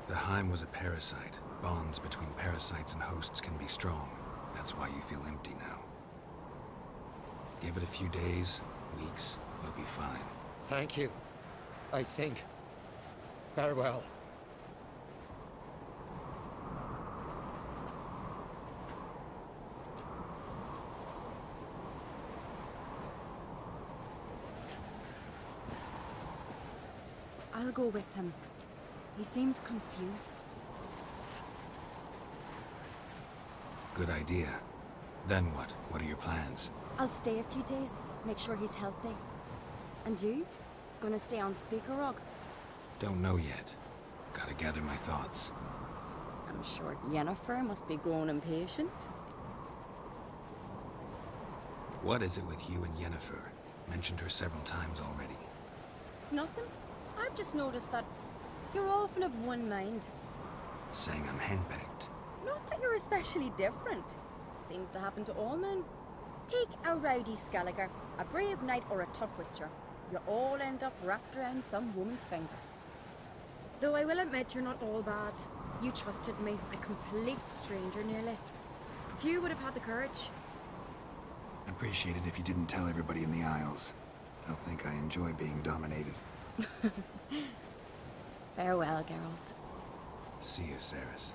The Heim was a parasite. Bonds between parasites and hosts can be strong. That's why you feel empty now. Give it a few days, weeks, you'll be fine. Thank you. I think. Farewell. I'll go with him. He seems confused. Good idea. Then what? What are your plans? I'll stay a few days, make sure he's healthy. And you? Gonna stay on Speaker Rock? Don't know yet. Gotta gather my thoughts. I'm sure Yennefer must be growing impatient. What is it with you and Yennefer? Mentioned her several times already. Nothing. I've just noticed that you're often of one mind. Saying I'm henpecked. Not that you're especially different. Seems to happen to all men. Take a rowdy Skelliger, a brave knight or a tough witcher. You all end up wrapped around some woman's finger. Though I will admit you're not all bad. You trusted me, a complete stranger nearly. Few would have had the courage. I'd appreciate it if you didn't tell everybody in the Isles. They'll think I enjoy being dominated. Farewell, Geralt. See you, Ceres.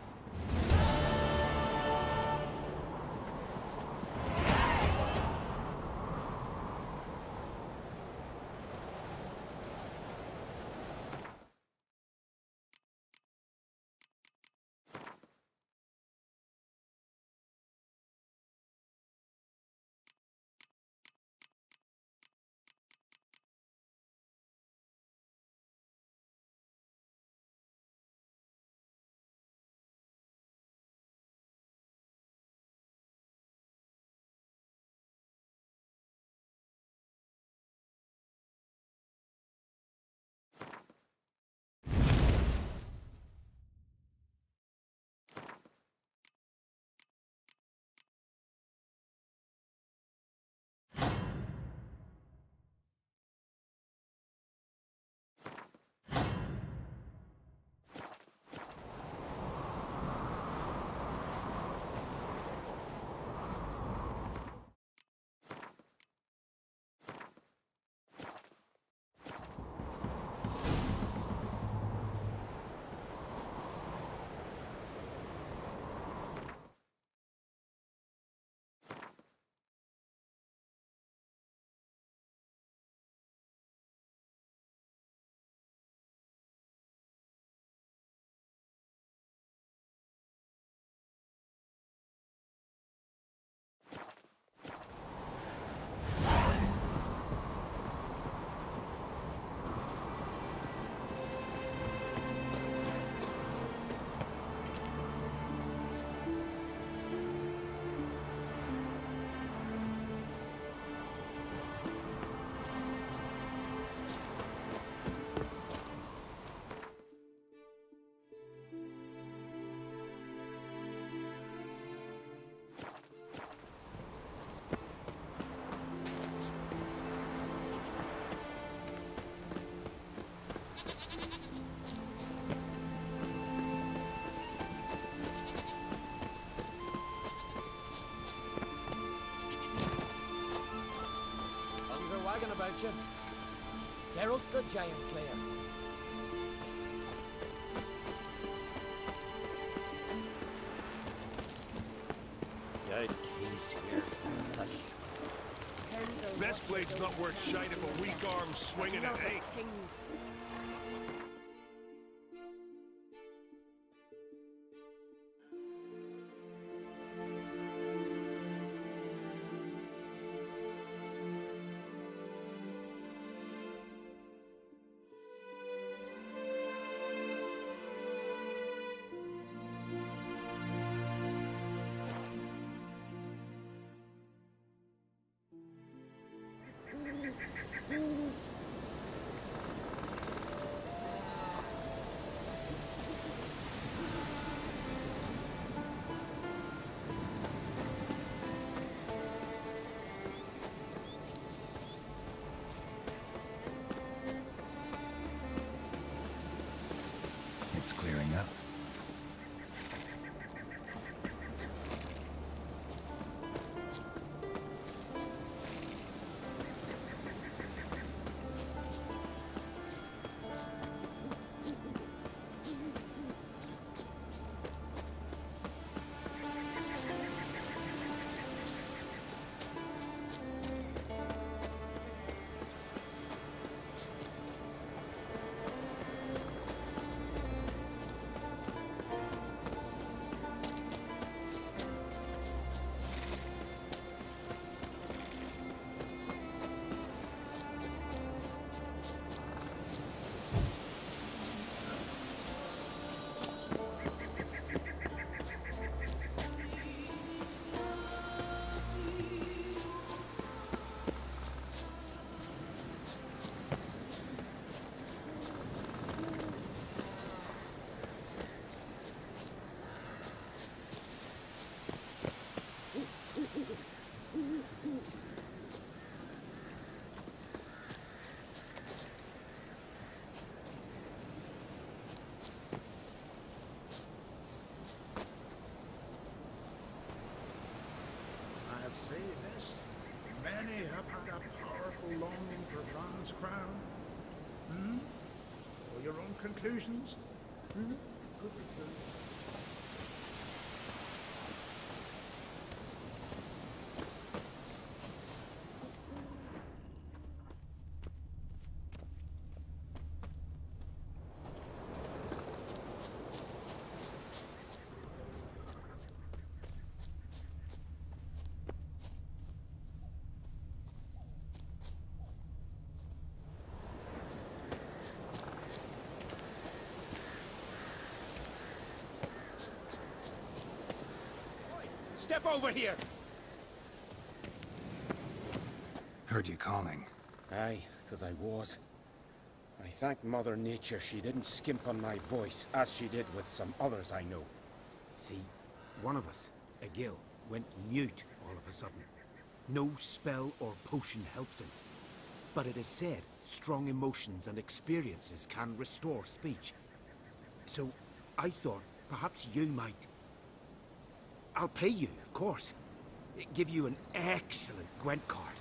Wagging about you. Geralt the Giant Slayer. Yikes here. This blade's not worth shite if a weak arm's swinging it, eh? Kings. up. Say this, many have had a powerful longing for Ran's crown. Hmm? Or your own conclusions? Hmm? Good conclusions. Step over here! Heard you calling. Aye, 'cause I was. I thank Mother Nature she didn't skimp on my voice, as she did with some others I know. See, one of us, a gill, went mute all of a sudden. No spell or potion helps him. But it is said strong emotions and experiences can restore speech. So I thought perhaps you might... I'll pay you, of course. Give you an excellent Gwent card.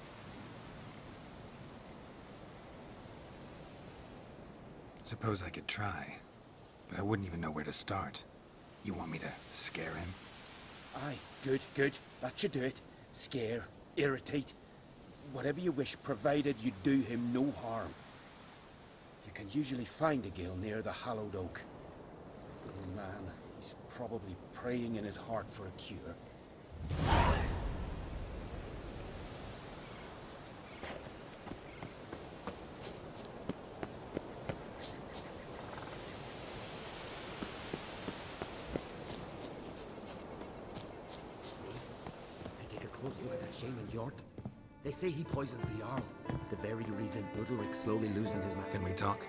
Suppose I could try, but I wouldn't even know where to start. You want me to scare him? Aye, good, good. That should do it. Scare, irritate, whatever you wish, provided you do him no harm. You can usually find a gill near the hallowed oak. Little man, he's probably praying in his heart for a cure. Look at that shaman Yort. They say he poisons the Jarl. The very reason Udalric's slowly losing his mind. Can we talk?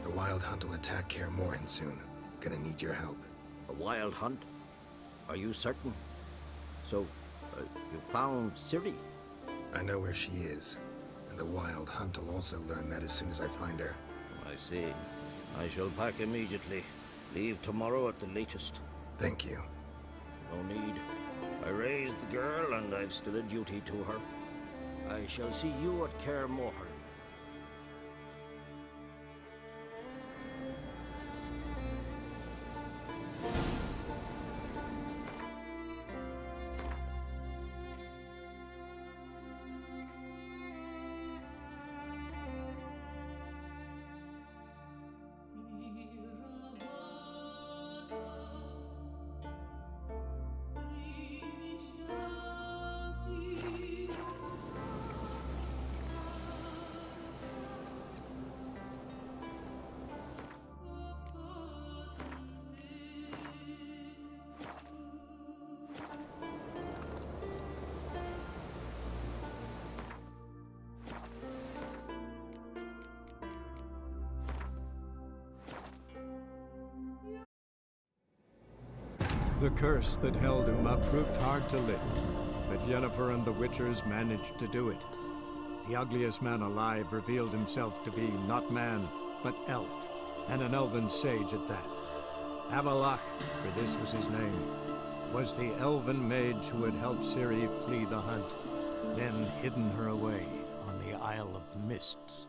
The Wild Hunt will attack Kaer Morhen soon. Gonna need your help. A wild hunt? Are you certain? So, you found Ciri? I know where she is. And the Wild Hunt will also learn that as soon as I find her. I see. I shall pack immediately. Leave tomorrow at the latest. Thank you. No need. I raised the girl, and I've still a duty to her. I shall see you at Kaer Morhen. The curse that held Uma proved hard to lift, but Yennefer and the Witchers managed to do it. The ugliest man alive revealed himself to be not man, but elf, and an elven sage at that. Avalach, for this was his name, was the elven mage who had helped Ciri flee the hunt, then hidden her away on the Isle of Mists.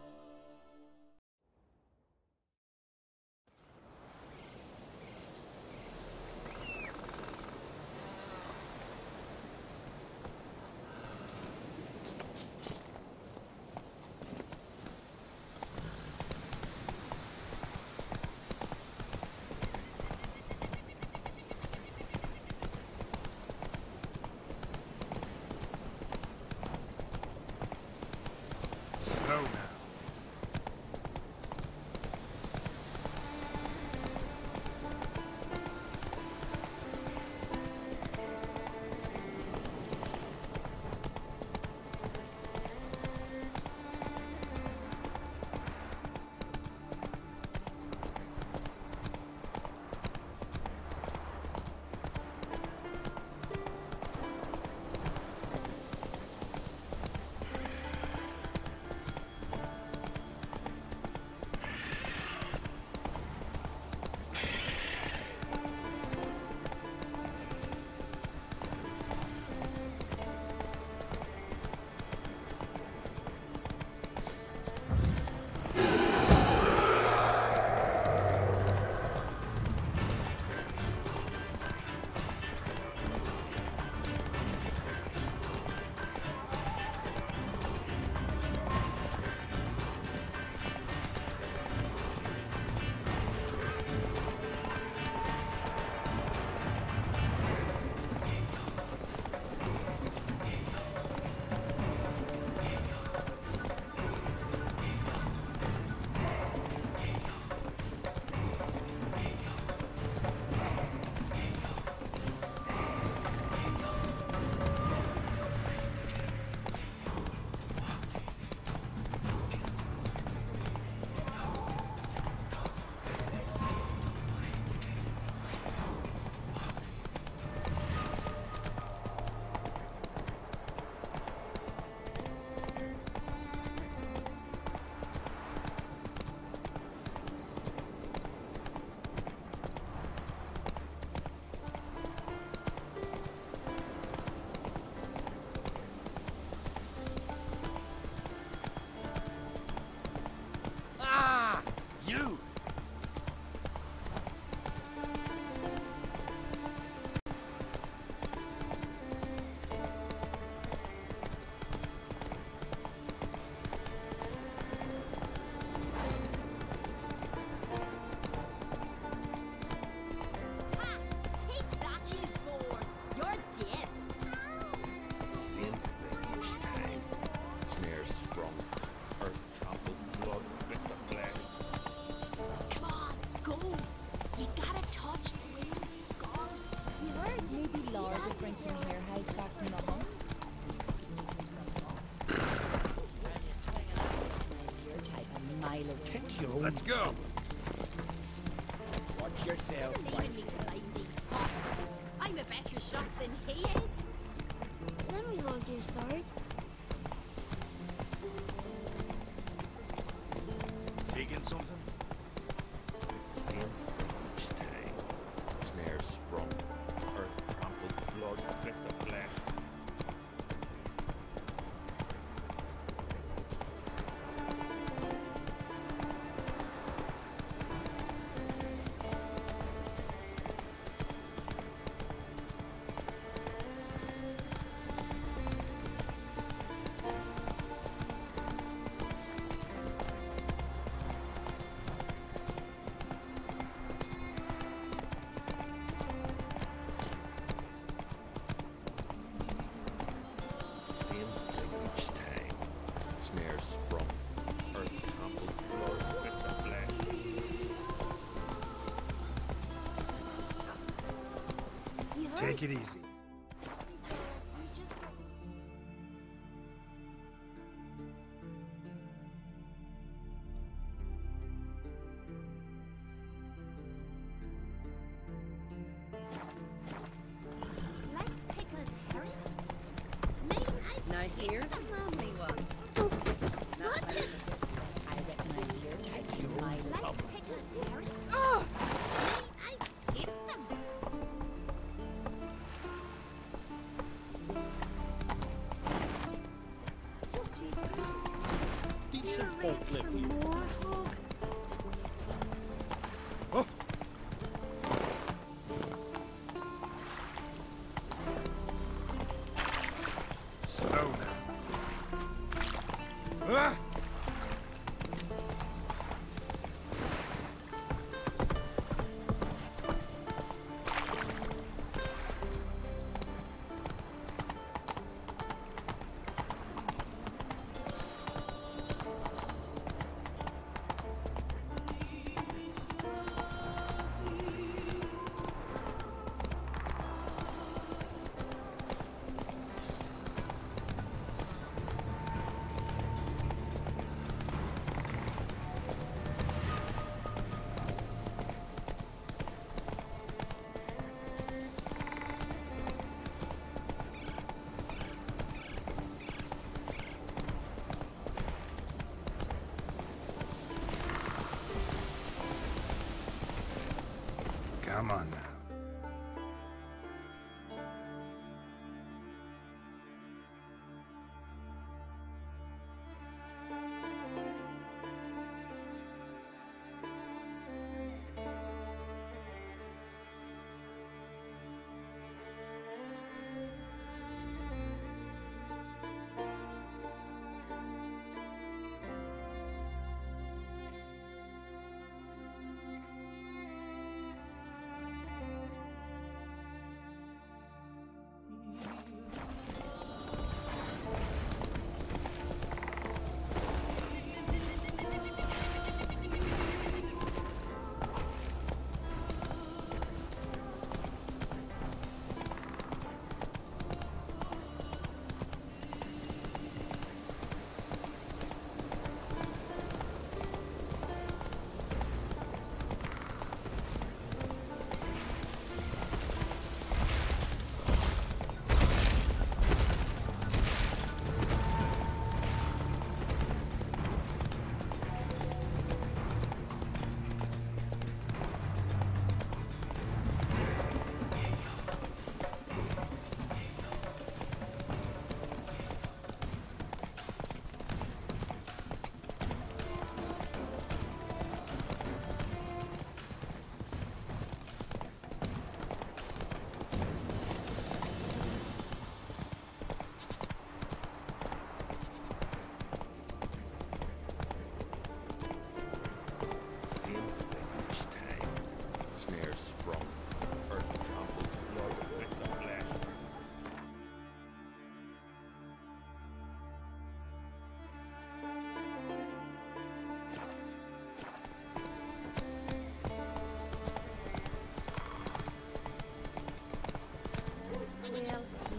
Slow now. You! Take that, you boar! You're dead! Saint each time. Snare sprung. Earth trampled. Blood bits of flesh. Come on, go! You gotta touch the winged skull. You heard maybe Lars would bring some hair hides back from the hunt. Your type of Milo. Let's go! Watch yourself, You're leaving me to light these pots. I'm a better shot than he is. Let me hold your sword. Taking something? Saint each time. Snare sprung. Earth trampled. Blood bits of flesh. Same thing each time. Snare sprung. Earth trampled. Blood bits of flesh. Take it easy. Like pickled herring? Now here's a family one. Oh, Come on now.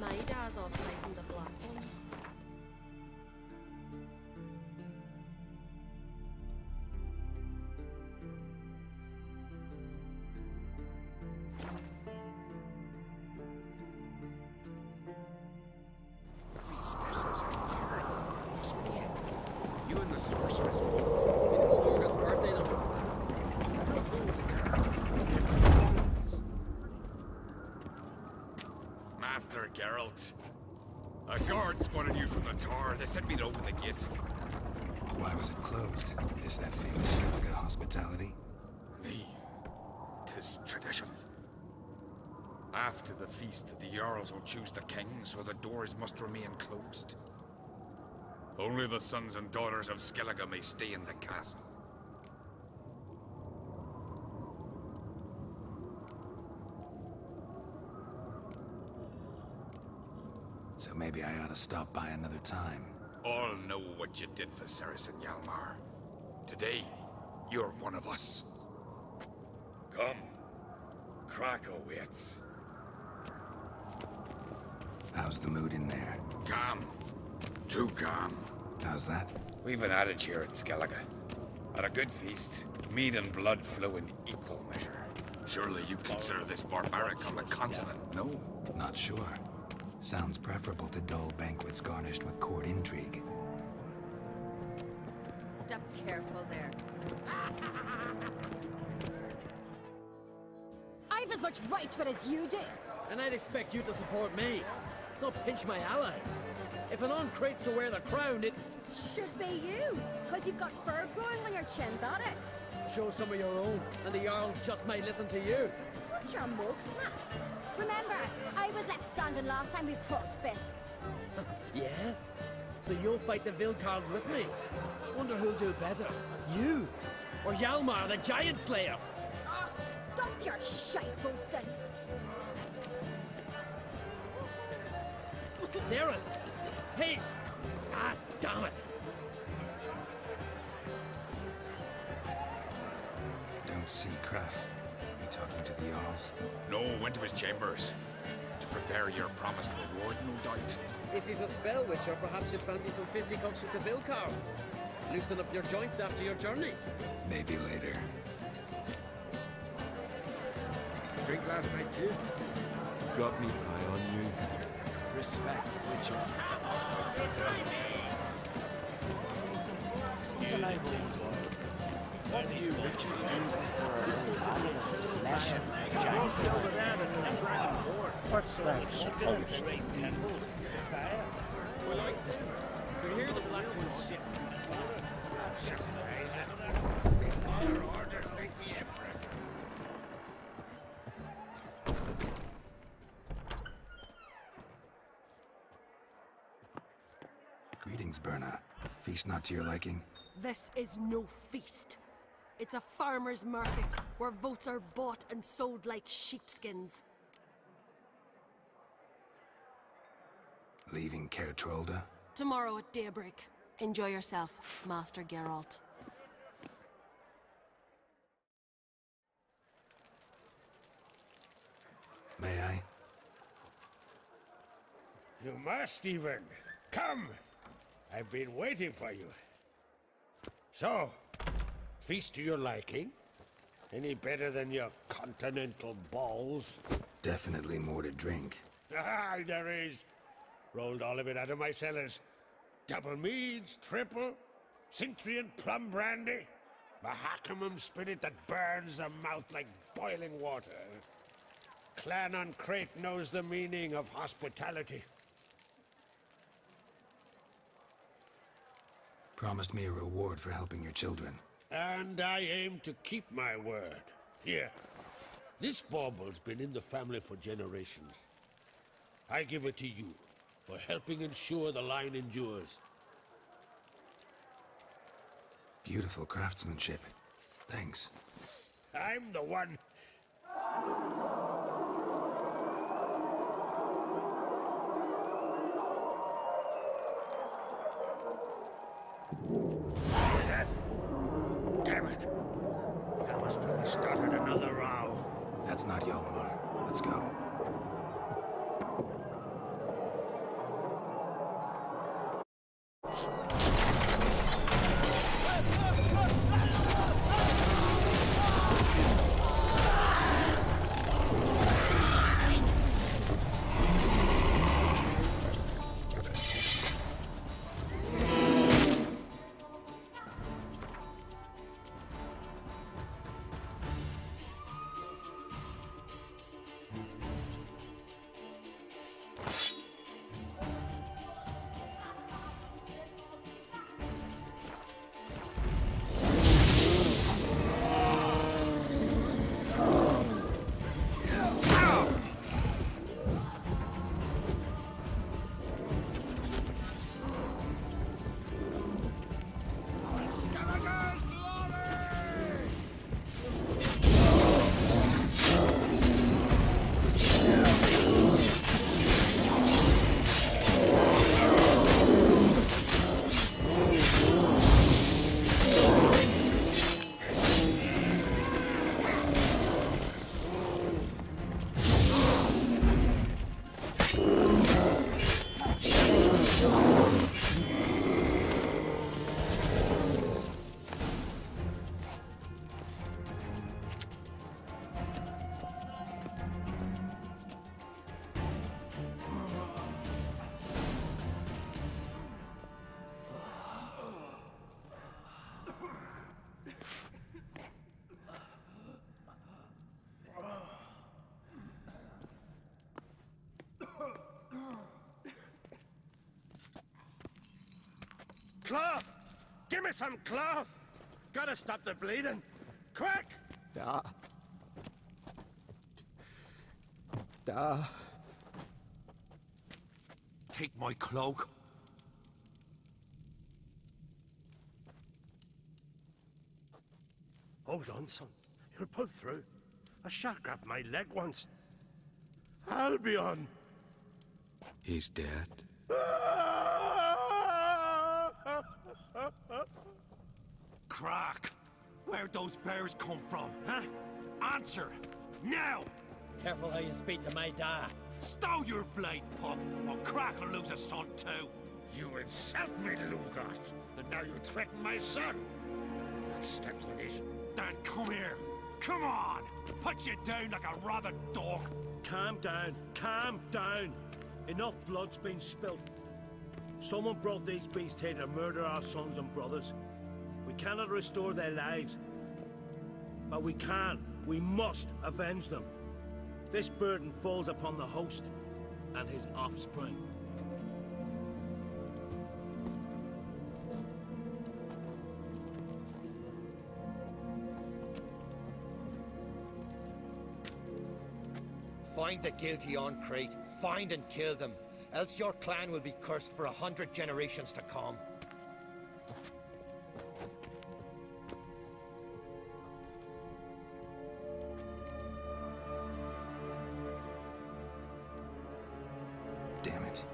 My dad's off fighting the black ones. These stresses are terrible cross with you. You and the sorceress both. We know Morgan's birthday number. Master Geralt. A guard spotted you from the tower. They sent me to open the gates. Why was it closed? Is that famous Skellige hospitality? Nay, 'tis tradition. After the feast, the Jarls will choose the king, so the doors must remain closed. Only the sons and daughters of Skellige may stay in the castle. So maybe I ought to stop by another time. All know what you did for Saracen Hjalmar. Today, you're one of us. Come. Krakow waits. How's the mood in there? Calm. Too calm. How's that? We've an adage here at Skellige. At a good feast, mead and blood flow in equal measure. Surely you consider this barbaric on the continent, no? Not sure. Sounds preferable to dull banquets garnished with court intrigue. Step careful there. I've as much right to it as you do. And I'd expect you to support me, not pinch my allies. If an on-crate's to wear the crown, it should be you, because you've got fur growing on your chin, that it? Show some of your own, and the Jarls just might listen to you. What your mug smacked? Remember, I was left standing last time we crossed fists. Yeah? So you'll fight the Vilcards with me? Wonder who'll do better, you or Hjalmar the Giant Slayer? Oh, stop your shite boasting! Ceres! Hey! Ah, damn it! Don't see Kraft. He talking to the Jarls? No, went to his chambers. To prepare your promised reward, no doubt. If you've a spell witcher, perhaps you'd fancy some fisticuffs with the Vilcards. Loosen up your joints after your journey. Maybe later. Drink last night too? Got me eye on you. Respect, Witcher. What do you witches do with their own basilisk flesh and giants? What's that supposed to be? We like this. We hear the black ones shit from the Other orders make the emperor. Greetings, Berna. Feast not to your liking? This is no feast. It's a farmer's market where votes are bought and sold like sheepskins. Leaving Caer Trolda? Tomorrow at daybreak. Enjoy yourself, Master Geralt. May I? You must even. Come! I've been waiting for you. So, feast to your liking? Any better than your continental balls? Definitely more to drink. Ah, there is. Rolled all of it out of my cellars. Double meads, triple, Cintrian plum brandy, Mahakimum spirit that burns the mouth like boiling water. Clan on Crate knows the meaning of hospitality. Promised me a reward for helping your children. And I aim to keep my word. Here, this bauble's been in the family for generations. I give it to you for helping ensure the line endures. Beautiful craftsmanship. Thanks. I'm the one. Hear that? Damn it! That must have started another row. That's not Hjalmar. Let's go. Cloth! Give me some cloth! Gotta stop the bleeding! Quick! Take my cloak. Hold on, son. You'll pull through. A shark grabbed my leg once. Albion! He's dead. Crack! Where'd those bears come from, huh? Answer! Now! Careful how you speak to my dad. Stow your blade, pup, or Crack will lose a son too. You insult me, Lugas, and now you threaten my son. Let's step to this. Dan, come here. Come on! Put you down like a rabid dog. Calm down. Calm down. Enough blood's been spilt. Someone brought these beasts here to murder our sons and brothers. We cannot restore their lives. But we can, we must avenge them. This burden falls upon the host and his offspring. Find the guilty on Crate. Find and kill them. Else your clan will be cursed for 100 generations to come. Damn it.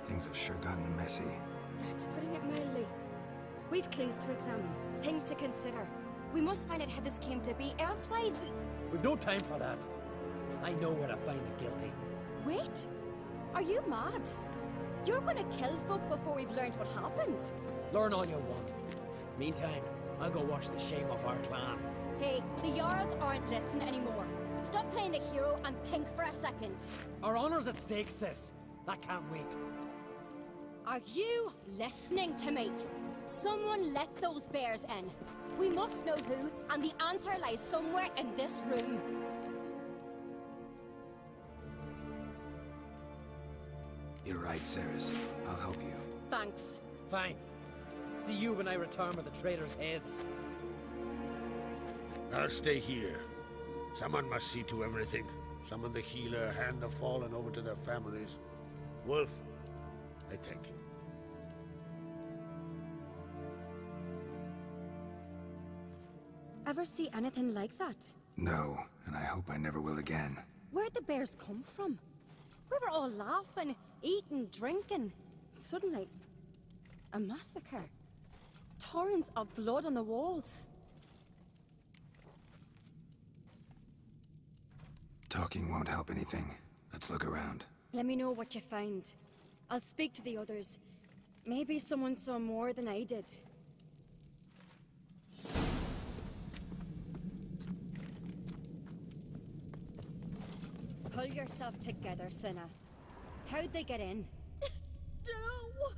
Things have sure gotten messy. That's putting it mildly. We've clues to examine, things to consider. We must find out how this came to be, elsewise We've no time for that. I know where to find the guilty. Wait! Are you mad? You're gonna kill folk before we've learned what happened. Learn all you want. Meantime, I'll go wash the shame off our clan. Hey, the Jarls aren't listening anymore. Stop playing the hero and think for a second. Our honor's at stake, sis. That can't wait. Are you listening to me? Someone let those bears in. We must know who, and the answer lies somewhere in this room. You're right, Ceres. I'll help you. Thanks. Fine. See you when I return with the traitors' heads. I'll stay here. Someone must see to everything. Summon the healer, hand the fallen over to their families. Wolf, I thank you. Ever see anything like that? No, and I hope I never will again. Where'd the bears come from? We were all laughing, eating, drinking. Suddenly, a massacre. Torrents of blood on the walls. Talking won't help anything. Let's look around. Let me know what you find. I'll speak to the others. Maybe someone saw more than I did. Pull yourself together, Cinna. How'd they get in? Dunno.